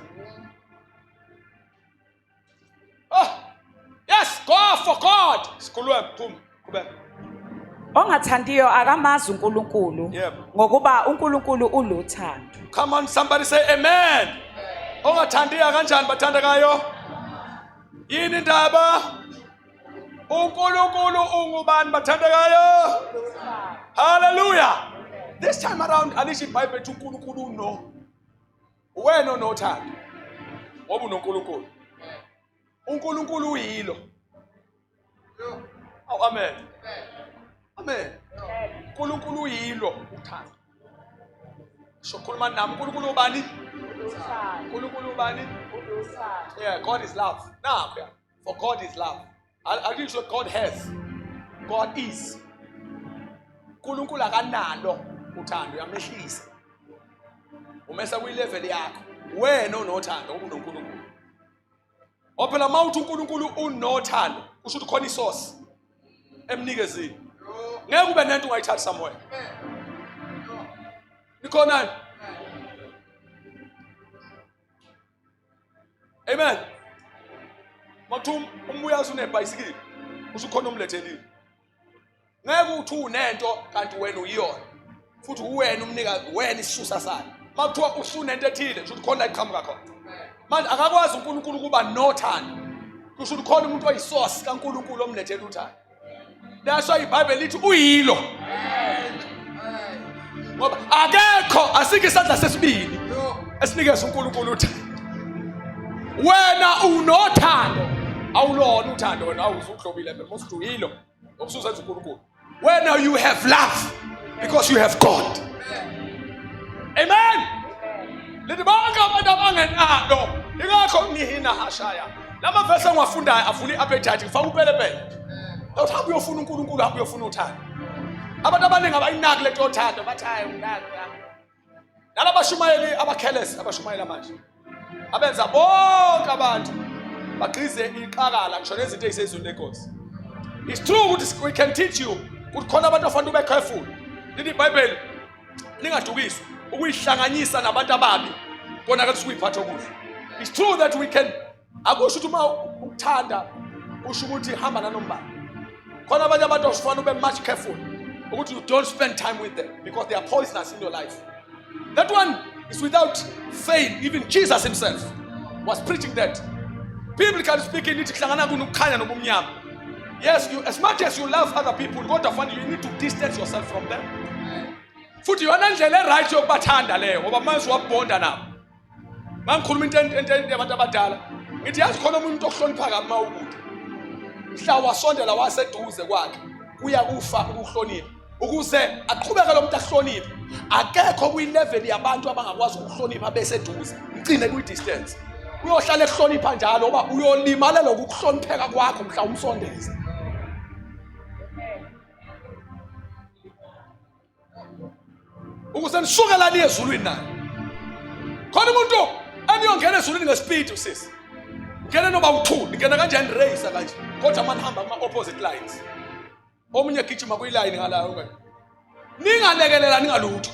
Speaker 1: Yes, go for God. Sikhulwe phuma kubeka.
Speaker 2: Ongathandiyo akamazi uNkulunkulu ngokuba uNkulunkulu ulothando.
Speaker 1: Come on, somebody say amen. Ongathandiyo kanjani bathandekayo? Yini indaba? uNkulunkulu ungubani bathandekayo? Hallelujah. This time around alisho iBhayibheli ethi uNkulunkulu uno. Wena onothando. Ngoba uNkulunkulu. uNkulunkulu uyilo. Oh, amen. Amen. uNkulunkulu uyilo uthando. Sokhuluma nami uNkulunkulu ubani? uNkulunkulu ubani? Yeah, God is love. Now, for God is love. I'll give you what God has. God is. uNkulunkulu akanalo uthando uyamehlisa. Umesa kwi-level yakho. Wena onothando ngoba uNkulunkulu. Ophela mawuthi uNkulunkulu unothando, kusho ukuthi khona isource emnikezini. Ngeke ube nento ungayithatha somewhere. Nikhona? Amen. Mathum umbuyazi unebhayisikili. Usukhona umlethelile. ngeke uthi unento kanti wena uyiyona futhi uwena umnikazi wena isisusa sayo makuthiwa usunento ethile kusho ukuthi khona la iqhamuka khona manje akakwazi uNkulunkulu ukuba nothando kusho ukuthi khona umuntu oyisource kaNkulunkulu omlethela uthando that's why iBhayibheli lithi uyilo ngoba akekho asike isandla sesibili esinikeza uNkulunkulu uthando wena unothando awulona uthando wena awuzuhlobile phela must uyilo okususenza uNkulunkulu wena you have love because you have God amen lithi bonke abantu abangenalo ingakho ngihina hashaya lama verse engiwafundayo avula iappetite ngifaka upelepele uthi hamba uyofuna uNkulunkulu hamba uyofuna uthando abantu abaningi abayinaki lento yothando bathi hayi unaki nalabashumayeli abakhelesi abashumayela manje abenza bonke abantu bagqize iqakala ngisho nezinto ezisezweni lenkosi it's true ukuthi we can teach you ukuthi khona abantu afanele ube careful lithi iBhayibheli lingadukiswa ukuyihlanganyisa nabantu ababi kona ke sikuyiphatha okuhle it's true that we can akusho ukuthi uma ukuthanda usho ukuthi hamba nanombani khona abanye abantu ofanele ube much careful ukuthi you don't spend time with them because they are poisonous in your life that one is without faith even Jesus himself was preaching that biblically speaking lithi kuhlangana kunokukhanya nobumnyama yes you as much as you love other people kodwa fanele you need to distance yourself from them futhi yona ndlela eright yokubathanda leyo ngoba manje wabonda nabo mangikhuluma into yabantu abadala ngithi yazi khona umuntu okuhlonipha kabi mawukude mhla wasondela waseduze kwakhe kuya kufa ukuhlonipha ukuze aqhubeke lo muntu ahloniphe akekho kwi-level yabantu abangakwazi ukuhlonipha beseduze ngcine kwi-distance uyohlala ekuhlonipha njalo ngoba uyolimalela ukuhlonipheka kwakho mhla umsondeza ukuze nisukela liye ezulwini naye khona umuntu eniyongena ezulwini ngespeed usisi ngene noba u2 ngena kanjani race kanje kodwa manje hamba kuma opposite lines omunye gijima kuyiline ngalayo ngani ningalekelela ningalutho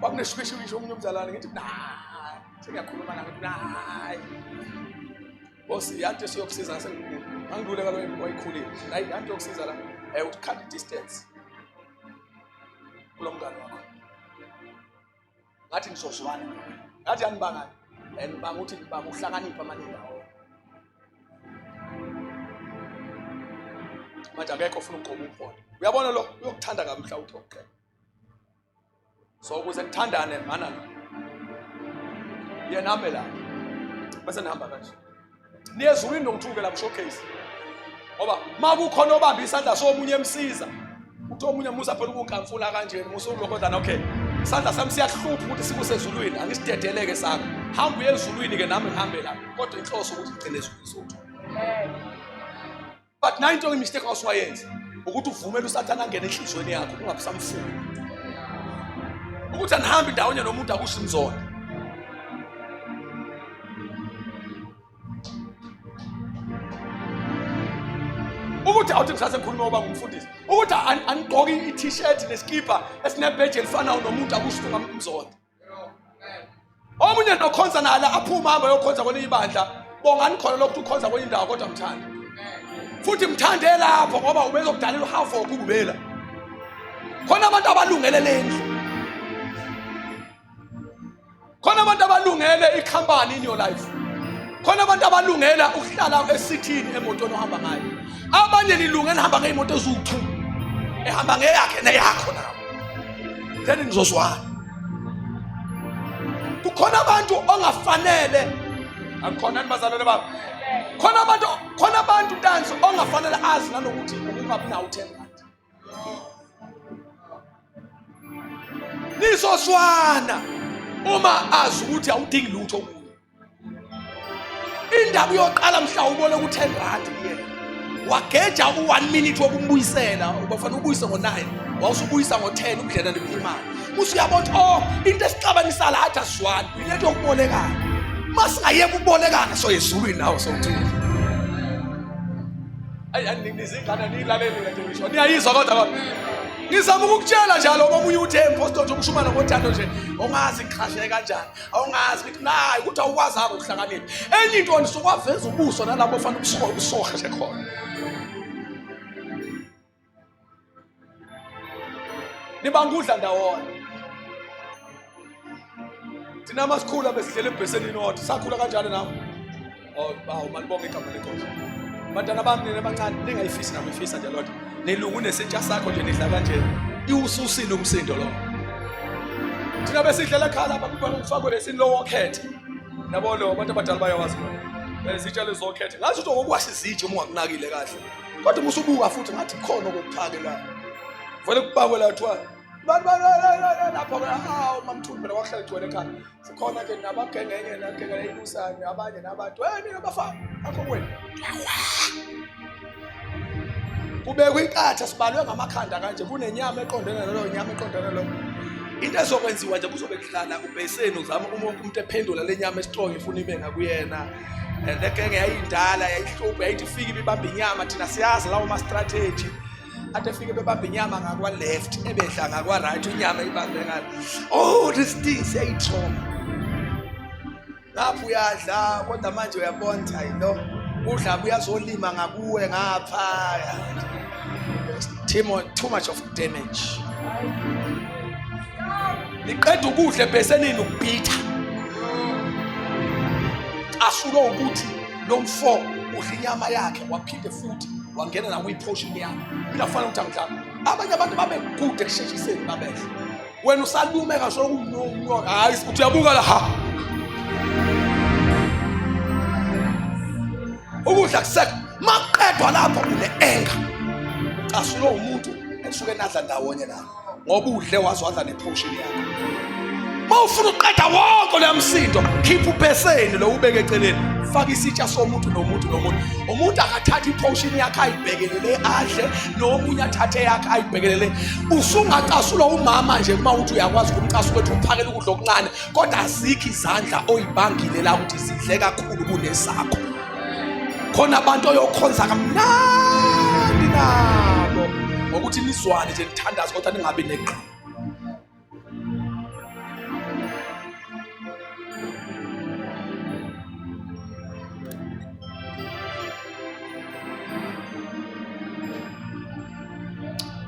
Speaker 1: bakuneshwishisho omunye umzalwane ngithi sengiyakhuluma nawe hayi bosi yanto siyokusiza ngasenkulu angidule kaloku wayikhulile hayi yanto yokusiza la uthi cut distance kulo mngane wakho ngathi ngisozwana ngathi yanibangani andibanga ukuthi ngibanga uhlakanipha amaningi awo manje akekho ufuna ukugqoka umkhona uyabona lo uyokuthanda kabi mhla uthi okay so ukuze nithandane mana lo yena hambe la bese nihamba kanje niyezulwini nokuthuke la showcase ngoba makukhona obamba isandla somunye emsiza uthi omunye musa phela ukunkamfula kanje musa ulokodana okay isandla sami siyahlupha ukuthi sikusezulwini angisidedeleke sakho hamba uye ezulwini ke nami ngihambe la kodwa inhloso ukuthi igcine izulu but nayo into imistake awusiwayenza ukuthi uvumele usathana angene enhlizweni yakho ungabusamfuni ukuthi anihambe ndawonye nomuntu akusho imzona ukuthi awuthi ngisase ngikhuluma ngoba ngumfundisi ukuthi anigqoke i-t-shirt neskipa esinebheji elifanayo nomuntu akusho umzonda omunye nokhonza nala aphuma hamba yokhonza kwenye ibandla bongani khona lokhu ukhonza kwenye indawo kodwa mthanda futhi mthande lapho ngoba ubezokudalela uhalf okubela khona abantu abalungele lendlu khona abantu abalungele icompany in your life khona abantu abalungela ukuhlala esithini emotweni ohamba ngayo abanye nilungela hamba ngeimoto ezu2 ehamba ngeyakhe neyakho nawo then nizozwana kukhona abantu ongafanele akukhona nibazalwane babo khona abantu dansi ongafanele azi nanokuthi ukungabi nawo 10 rand nizozwana uma azi ukuthi awudingi lutho kuyo indaba yoqala mhla ubone ukuthi 10 rand yena wageja u1 minute wokumbuyisela ubafana ubuyise ngo9 wawusubuyisa ngo10 ukudlela nemali usuyabona into esixabanisa la athi asizwani ilento yokubolekana masingayeka ukubolekana so ezulwini nawo sokuthula ayani nizingane nilalele lento ngisho niyayizwa kodwa Ngizama ukukutshela njalo komunye uthe imposto nje ukushumana ngothando nje ongazi ngikhasheke kanjani awungazi ukuthi nayi ukuthi awukwazi ukuhlakanipha enye into nisukwaveza ubuso nalabo ofanele ubusoha nje khona nibangudla ndawona thina masikhula besidlela ebheseni inotho sakhula kanjani nawe bawo malibonga igama lenkosi bantwana bami nina bancane ningayifisi nami ifisa nje lodwa nelungu nesitsha sakho nje nidla kanje iwususile umsindo lo thina besidlela ekhaya lapha kufakwe lesini lo wokhethe yabo lo abantu abadala bayawazi lo izitsha lezokhethe ngathi ukuthi ngokuwasha izitsha uma ungakunakile kahle kodwa musubuka futhi ngathi khona okuphake la vele kubakwe la thwa lapho hawo mamthulu phela wahlala egcwele ekhaya sikhona ke nabagengenge nagengela ilusane abanye nabantu mina bafana akho kwena kubekwe iqatha sibalwe ngamakhanda kanje kunenyama eqondene nalo nyama eqondene lo into ezokwenziwa nje kuzobe kuhlala ubheseni uzama umuntu ephendula lenyama estrong ifuna ibe ngakuyena legenge yayindala yayihlupha yayithi fika ibibamba inyama thina siyazi lawo ma strategy ade fike bebamba inyama ngakwa left ebehla ngakwa right inyama ibambe ngalo this thing siyayithoma lapho uyadla kodwa manje uyabona yilo udla uyazolima ngakuwe ngapha too much of damage niqeda ukudla ebhesenini ukubhitha asulo ukuthi lo mfo udla inyama yakhe waphinde futhi wangena nawo iportion yakhe bilafana ukuthi angidlala abanye abantu babe good ekusheshiseni babehle wena usalume kasho ukunyo hayi uthi uyabuka la ha ukudla kuseka maqedwa lapho kune enga asulo umuntu esuke nadla ndawonye la ngoba udle wazwadla neportion yakhe mawufuna uqeda wonke lemsindo khipha ubheseni lo ubeke eceleni faka isitsha somuntu nomuntu umuntu akathatha iportion yakhe ayibhekelele adle nomunye athathe yakhe ayibhekelele usungacasula umama nje uma uthi uyakwazi ukumcasula ukuthi uphakele ukudla okuncane kodwa azikho izandla oyibangile la ukuthi sidle kakhulu kunesakho khona abantu oyokhonza kamnandi nabo ngokuthi nizwane nje nithandaze kodwa ningabi neqhaza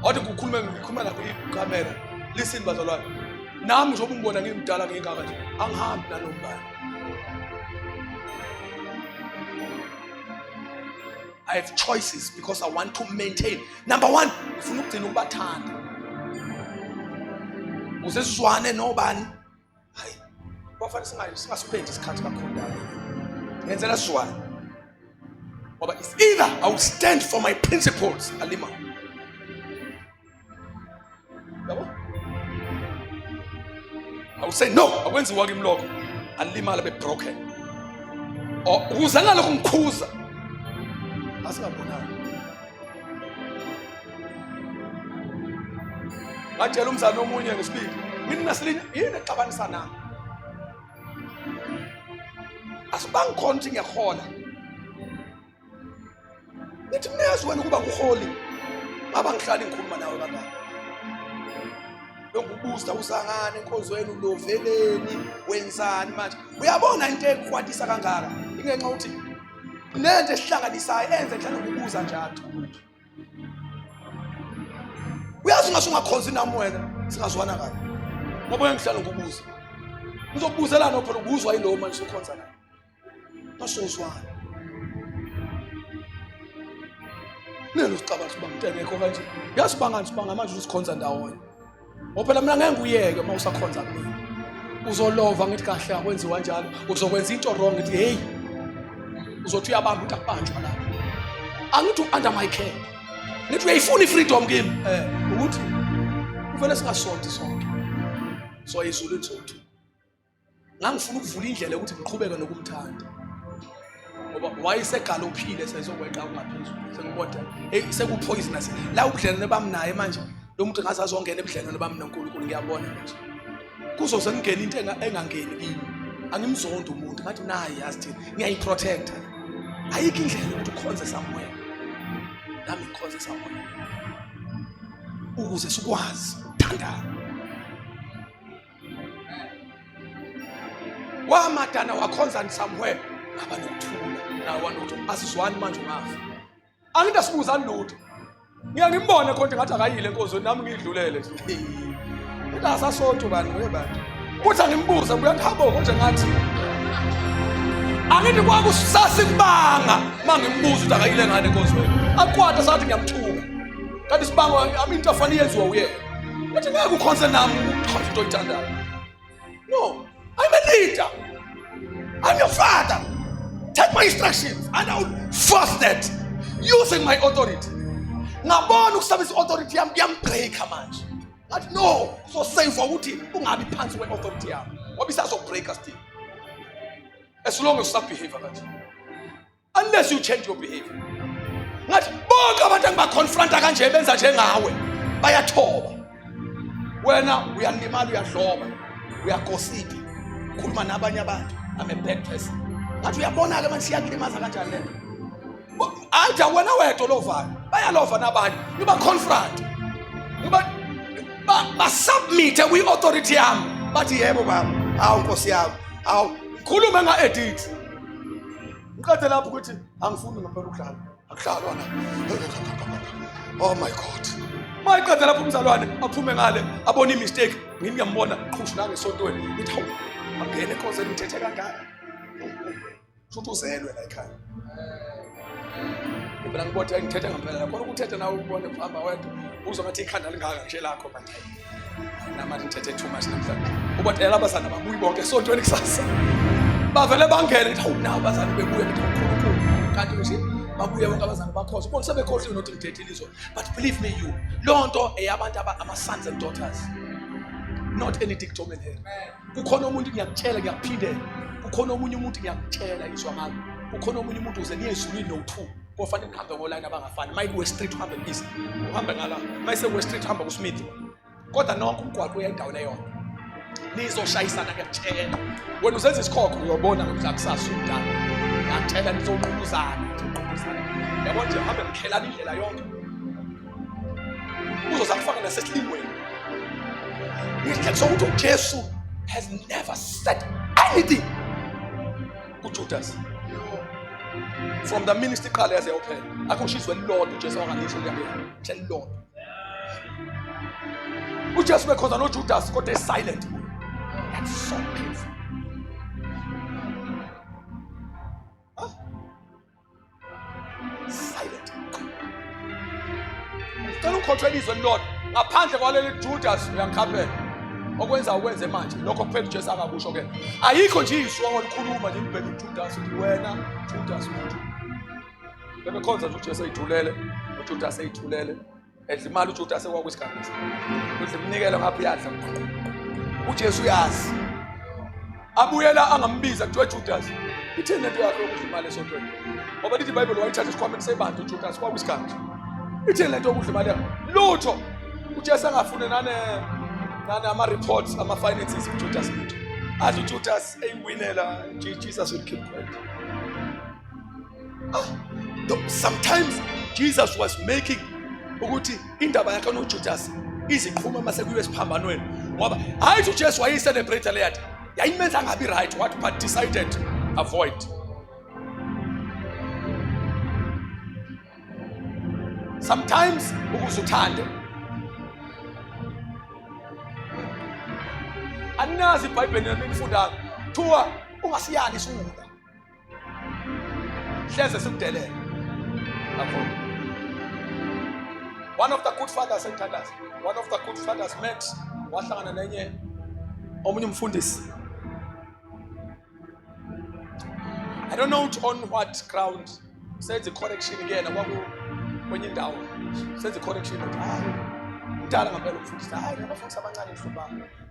Speaker 1: Othi ngikhuluma la kwi-camera listen bazalwane nami njengoba ngibona ngimdala ngingaka nje angihambi nalombani I have choices because I want to maintain number 1 ngifuna ukugcina ukubathanda uzesizwane nobani hayi bafanele singasiphendi isikhathi kakhulu ndalo ngenzela sizwane ngoba it's either I will stand for my principles alima I will say no akwenziwa kimi lokho alimala be broken ukuze ngalokho ngikhuza asingabonani batshela umzali omunye ngesibili mina nasilinye yini exabanisa nami asibangikhona ukuthi ngiyahola nithi mnezi wena ukuba kuholi ngaba ngihlala ngikhuluma nawe kangaka lokubuza usangane enkonzweni uloveleni wenzani manje uyabona into ekwatisa kangaka ingenxa ukuthi nento esihlanganisayo enze njalo ukubuza njalo uyazi ungasungakhonzi nami wena singazwana kahle ngoba uyangihlala ngokubuza uzokubuzelana phela ukuzwa yilo manje ukhonza naye masozwana nelo sicabanga siba mntengekho kanje yasibangani sibanga manje usikhonza ndawonye ngoba mina ngeke nguyeke uma usakhonza kimi uzolova ngithi kahle akwenziwa njalo uzokwenza into wrong ngithi hey uzothi uyabamba ukuthi akubanjwa la angithi under my care ngithi uyayifuna ifreedom kimi ukuthi uvele singasonti sonke so izulu nzothu ngangifuna ukuvula indlela ukuthi ngiqhubeke nokumthanda ngoba wayesegalophile sezokweqa ungaphezulu sengibona sekupoisonous la ubudlelwane bamnaye manje lo muntu ngaze azongena ebudlelwane bami noNkulunkulu ngiyabona nje kuzoze ngene into engangeni kimi angimzonda umuntu ngathi nayi yazi thina ngiyayiprotecta ayikho indlela ukuthi ukhonze somewhere nami ngikhonze somewhere ukuze sikwazi ukuthandana. Wamadana wakhonza somewhere ngaba nokuthula nawe wanokuthi asizwani manje ungafa. Angithi asibuzani lutho. Ngiyangimbona konke ngathi akayile enkozweni nami ngidlulele. Into asasonto bani webantu. Kuthi angimbuza kuyakhabo nje ngathi angithi kwakusasa kubanga mangimbuza ukuthi akayile ngane enkozweni. Akwata sathi ngiyamthuka. Kanti sibango ami into afani yenziwa uyena. Yathi ngeke ukhonze nami ukhonze into oyithandayo. No, I'm a leader. I'm your father. Take my instructions and I will force that using my authority. Ngabona ukusebenzisa authority yami yambreaka manje. But no, so save ukuthi ungabi phansi kwe authority yami. Ngoba isazobreaka still. As long as you stop behavior kanje. Unless you change your behavior. Ngathi bonke abantu engibaconfronta kanje benza njengawe bayathoba. Wena uyalimala uyadloba, uyagossip, ukhuluma nabanye abantu. I'm a bad person. Ngathi uyabona ke manje siyakulimaza kanjani lento. Aja wena wedwa lovayo. Bayalova nabanye. Uba confront. Ba submit kwi authority yami. Bathi yebo baba. Hawu Nkosi yami. Hawu khuluma nga-edit. Ngikade lapho ukuthi angifuni ngempela ukudlala. Akudlalwa na. Oh my God. Mayiqede lapho umzalwane aphume ngale abona imistake. Ngini ngiyambona qhushu la ngesontweni. Ngithi hawu angene enkonzweni ngithethe kangaka. Futhi uzelwe la ekhaya. Ngibona ngibothe ngithethe ngempela khona ukuthethe nawe ubone uhamba wedwa uzwa ngathi ikhanda lingaka nje lakho manje. Namanje ngithethe too much namhlanje. Ubothe labazana babuyi bonke esontweni kusasa. Bavele bangene ngithi hawu nawo abazana bebuye ngithi uNkulunkulu kanti nje babuye bonke abazana bakhoze ubone sebekhohlwe nokuthi ngithethe ilizwe. But believe me you, lonto eyabantu ama sons and daughters, not any dictator here. Kukhona umuntu ngiyakutshela ngiyakuphindela. Kukhona omunye umuntu ngiyakutshela izwa ngalo. Kukhona omunye umuntu uze niye ezulwini no2 kofanele nihambe ngoline abangafani. Mayibe West Street uhambe east, uhambe ngala. Mayise West Street uhamba kuSmith. Kodwa nonke umgwaqo uyendawo leyo. Nizoshayisana ngiyakutshela. Wena uzenza isikhokho uyobona ngomhla kusasa umntana. Ngiyakutshela nizoqhubuzana. Yabona nje uhambe mkhelana indlela yonke. Uzozakufaka nasesilingweni. Ngiyakutshela sokuthi uJesu has never said anything to Judas. From the ministry call as they open, I can she's well Lord, just organization there. Tell Lord. We just because I know Judas got a silent. That's so painful. Huh? Silent. Don't control this Lord. Ngaphandle kwaleli Judas uyangikhapela. Okwenza ukwenze manje lokho kuphela uJesu akakusho ke. Ayikho nje izwi ongalikhuluma nje ngibheke uJudas uthi wena Judas umuntu. Bebekhonza nje uJesu ayithulele, uJudas ayithulele. Edla imali uJudas ekwakusigamisa. Udla imnikelo ngapha yadla. uJesu uyazi. Abuyela angambiza kuthiwa Judas. Ithini lento yakho yokudla imali esontweni? Ngoba lithi iBhayibheli wayithatha isikhwameni sebantu uJudas kwakusigamisa. Ithini lento yokudla imali yakho? Lutho. uJesu angafune ama reports ama finances uJudas lutho. Athi uJudas eyiwinela Jesus will keep quiet. Sometimes Jesus was making ukuthi indaba yakhe noJudas iziqhuma mase kuyiwe siphambanweni ngoba hayi uJesu wayicelebrate le yathi yayimenza ngabi right what but decided avoid. Sometimes ukuze uthande anazi iBhayibheli nenifundayo thuwa ungasiyali isuka hleze sikudelela akho. One of the good fathers enthandaza, one of the good fathers met wahlangana nenye omunye umfundisi. I don't know on what ground said the correction again kwaku kwenye indawo said the correction hayi udala ngempela umfundisi hayi abafundisi abancane mhlumba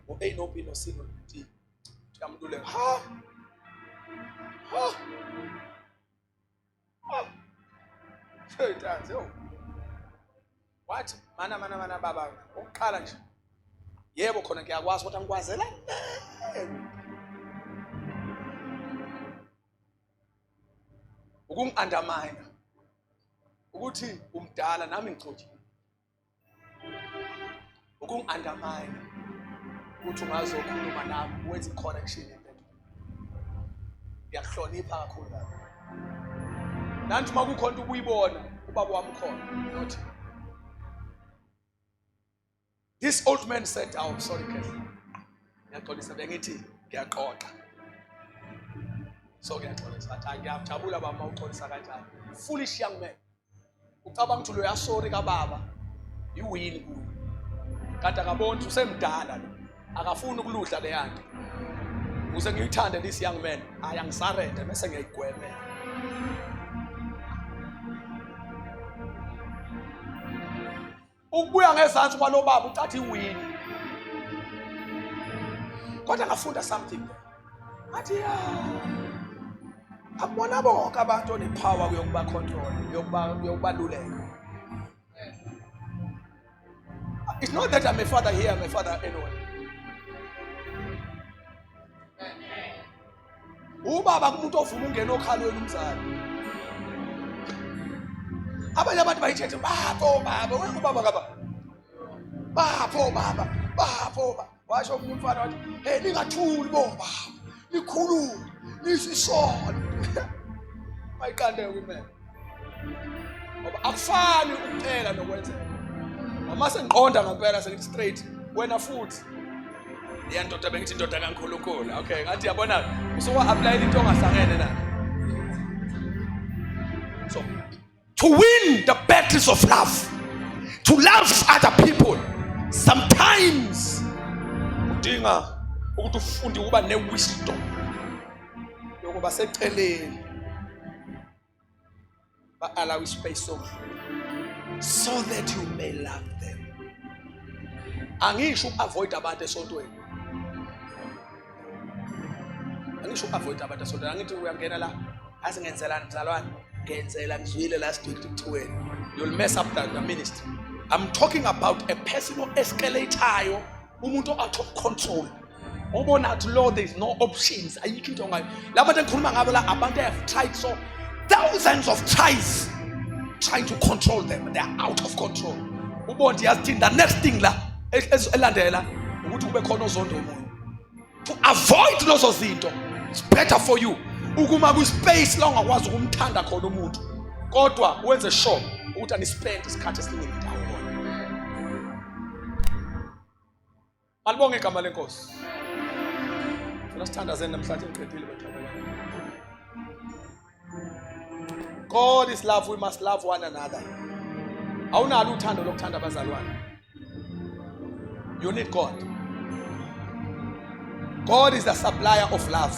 Speaker 1: ngo-A no B no C no D uyamluleka Tanzi yo. What? Mana baba. Uqala nje. Yebo khona ngiyakwazi kodwa ngikwazela. Ukungi-undermine. Ukuthi umdala nami ngicotshile. ukung-undermine ukuthi ungazokhuluma nami wenze i-correction empendulweni. Ngiyakuhlonipha kakhulu kabi. Nanti uma kukhona into ukuyibona ubaba wami khona nothi this old man said, "Oh, sorry, Kathy. Ngiyaxolisa bengithi ngiyaqoqa." So ngiyaxolisa bathi ngiyajabula baba mawuxolisa kanjalo. Foolish young man. Ucabanga ukuthi lo yasori kababa iwini kuyo. Kanti akaboni usemdala lo. Akafuni ukuludla le yanto. Ukuze ngiyithande this young man, ayangisarenda bese ngiyayigwemela. Ukubuya ngezansi kwalo baba ucathi iwini. Kodwa ngafunda something. Athi abona bonke abantu onepower yokuba control, yokubaluleka. It's not that I'm a father here, I'm a father anyway. Ubaba kumuntu ofuna ungena okhalweni umzali. Abanye abantu bayithethe bapho baba, wena ubaba kaba. Bapho baba, bapho baba. Washo umfana wathi, "Hey ningathuli bo baba. Nikhulule, nisisona." Mayiqande women. Ngoba akufani ukucela nokwenzela. Uma sengiqonda ngempela sengithi straight, wena futhi leya ndoda bengithi indoda kaNkulunkulu. Okay, ngathi yabona usuka apply into ongahlangene nayo. So, to win the battles of love, to love other people, sometimes udinga ukuthi ufunde ukuba ne-wisdom yokuba seceleni ba-allow space so that you may love them. Angisho uku-avoid abantu esontweni. Angisho uku-avoid abantu esontweni. Angithi uyangena la asingenzelani mzalwane. Ngenzela ngizwile last week kuthiweni. You'll mess up the ministry. I'm talking about a personal escalator. Umuntu out of control. Ubona athi Lord, there is no options. Ayikho into ongayo. Laba bantu engikhuluma ngabo la abantu have tried so thousands of tries trying to control them. They are out of control. Ubona yathi the next thing la elandela ukuthi kube khona ozondo umuntu. To avoid lezo zinto, it's better for you ukuma ku space la ungakwazi ukumthanda khona umuntu. Kodwa wenze sure ukuthi ani spend isikhathi esiningi ndawonye. Alibonge igama lenkosi. Funa sithandazeni namhlanje ngiqedile bathandana. God is love, we must love one another. Awunalo uthando lokuthanda abazalwane. You need God. God is the supplier of love.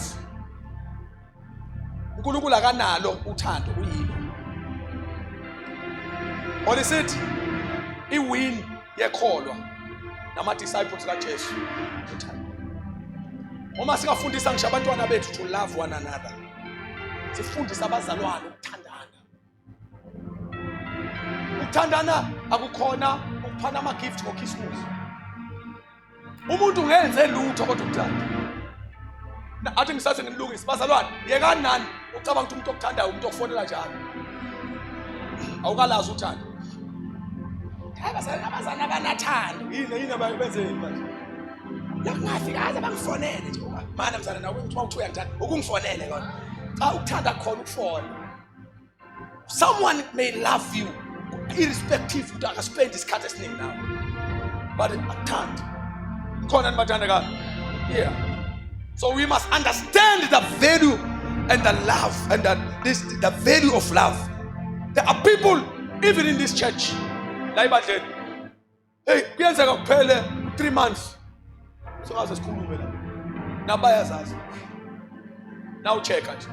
Speaker 1: uNkulunkulu akanalo uthando uyilo. Olisithi iwin yekholwa nama disciples kaJesu uthando. Uma singafundisa ngisho abantwana bethu to love one another. Sifundisa abazalwane ukuthandana. Ukuthandana akukhona ukuphana ama gift ngoChristmas. Umuntu ngenze lutho kodwa ukuthanda. Athi ngisase ngimlungisi bazalwane yekani nani ucabanga ukuthi umuntu okuthandayo umuntu okufonela njalo. Awukalazi uthando. Abazana banathando. Yini abenzeni manje? Yakungafika aze bangifonele nje ngoba mana mzana nawe ngithiwa uthi uyangithanda ukungifonele kona. Cha ukuthanda khona ukufona. Someone may love you irrespective ukuthi akaspend isikhathi esiningi nawe. But akuthanda. Khona nibathanda ka? Yeah. So we must understand the value and the love and the value of love. There are people even in this church. La ibandleni. Hey, kuyenzeka kuphele 3 months. So ngaze sikhulume la. Nabayazazi. Now check nje.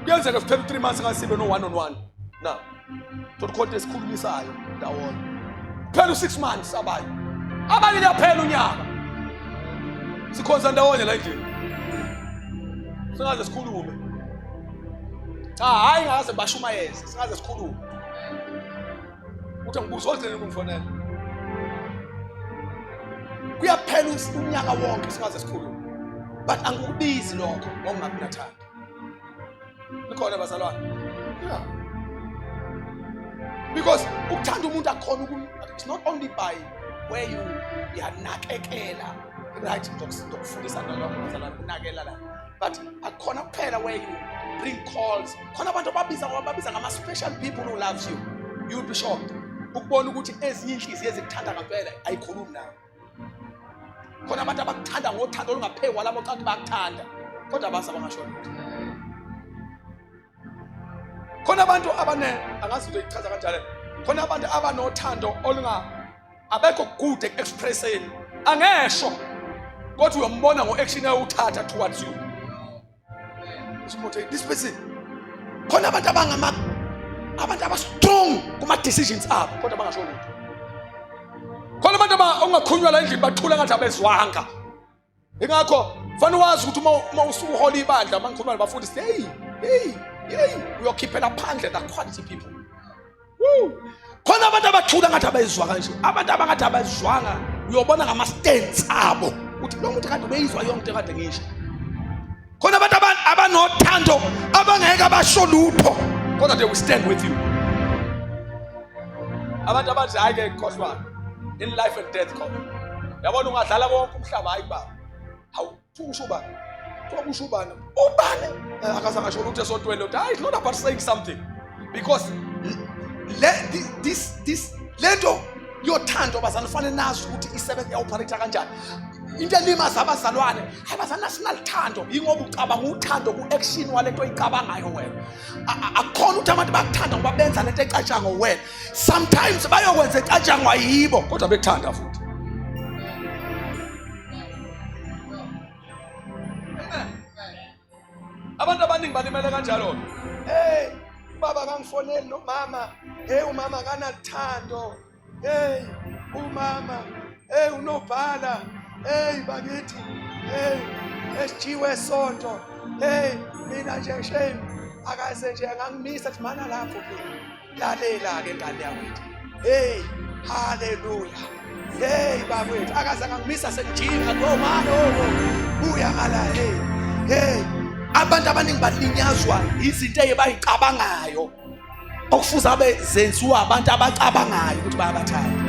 Speaker 1: Kuyenzeka kuphele 3 months ngasibe no one on one. Now. To konke esikhulumisayo ndawona. Kuphele 6 months abayi. Abanye liyaphela unyaka. Sikhonza ndawonye la endlini. Singaze sikhulume. Cha hayi ngaze bashumayeze, singaze sikhulume. Uthi ngibuza otheni kumfonela. Kuyaphela unyaka wonke singaze sikhulume. But angikubizi lokho ngokungabi nathanda. Nikhona bazalwane. Yeah. Because ukuthanda umuntu akhona it's not only by where you yanakekela, right? Ndokufundisa nalokho unakekela la. But akhona kuphela where you bring calls. Khona abantu ababiza ngama-special people who loves you. You will be shocked. Ukubona ukuthi ezinye inhliziyo ezikuthanda ngempela ayikhulumi nawe. Khona abantu abakuthanda ngothando olungaphekwa labo xa bakuthanda kodwa basa bangasho lutho. Khona abantu angazi ukuthi ichaza kanjalo. Khona abantu abanothando abekho good expressing. Angesho kodwa uyombona ngo-action ayuthatha towards you. This person. Khona abantu aba-strong kuma-decisions abo kodwa bangasho lutho. Khona abantu ongakhulunywa la endlini bathula ngathi abezwanga. Ingakho fanele wazi ukuthi uma usuhola ibandla mangikhuluma nabafundisi, hey uyokhiphela phandle the quality people. Khona abantu abathula ngathi abezwanga nje. Abantu abangathi abezwanga uyobona ngama-stance abo ukuthi lo muntu kade ubeyizwa yonke into kade ngisho. Khona abantu abanothando abangeke abasho lutho kodwa they will stand with you. Abantu abathi hayi ke khohlwa in life and death khona. Yabona ungadlala bonke umhlaba hayi baba. Hawu kusho bani? Kusho bani? Ubani? Akazangasho ukuthi esontweni lo. It's not about saying something because this lento yothando bazana fanele nazi ukuthi isebenza yaoperate kanjani. Into elimaza abazalwane abazana sinalithando ingoba ucabanga uthando ku-action walento oyicabangayo wena. Akukhona ukuthi abantu bakuthanda ngoba benza lento ecatshangwa wena. Sometimes bayokwenza ecatshangwa yibo kodwa bekuthanda futhi. Abantu abaningi balimele kanjalo. Hey baba kangifoneli nomama. Hey umama kanalithando. Hey umama. Hey unobhala. Hey bakithi. Hey esijiwe sonto. Hey mina nje shame akaze nje ngangimisathi mana lapho ke. Lalela ke ngane yakwethu. Hey haleluya. Hey bakwethu akaze ngangimisa senjinga no mano. Buya ngala hey abantu abaningi balinyazwa izinto ezibayicabangayo okufuza abe zenziwa abantu abacabangayo ukuthi bayabathanda.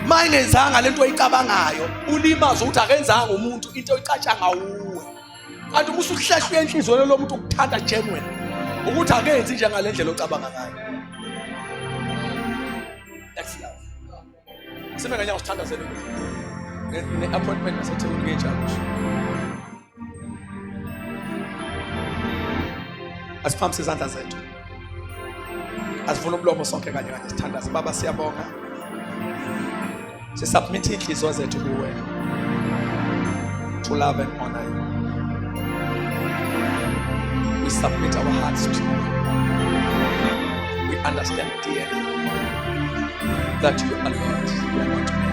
Speaker 1: Mayingenzanga lento oyicabangayo ulimaza ukuthi akenzanga umuntu into oyicatshanga uwe. Kanti umusuhlahla enhlizweni lomuntu ukuthanda genuine ukuthi akenzi nje ngalendlela ocabanga ngayo. That's love. Simenganya usithanda zelo. Ne-appointment naseThekwini kenjalo. Asiphamise izandla zethu. Asivule umlomo sonke kanye kanye sithandaze. Baba siyabonga. Sisubmit inhliziyo zethu kuwe. To love and honor you. We submit our hearts to you. We understand dearly that you are Lord, you are not man.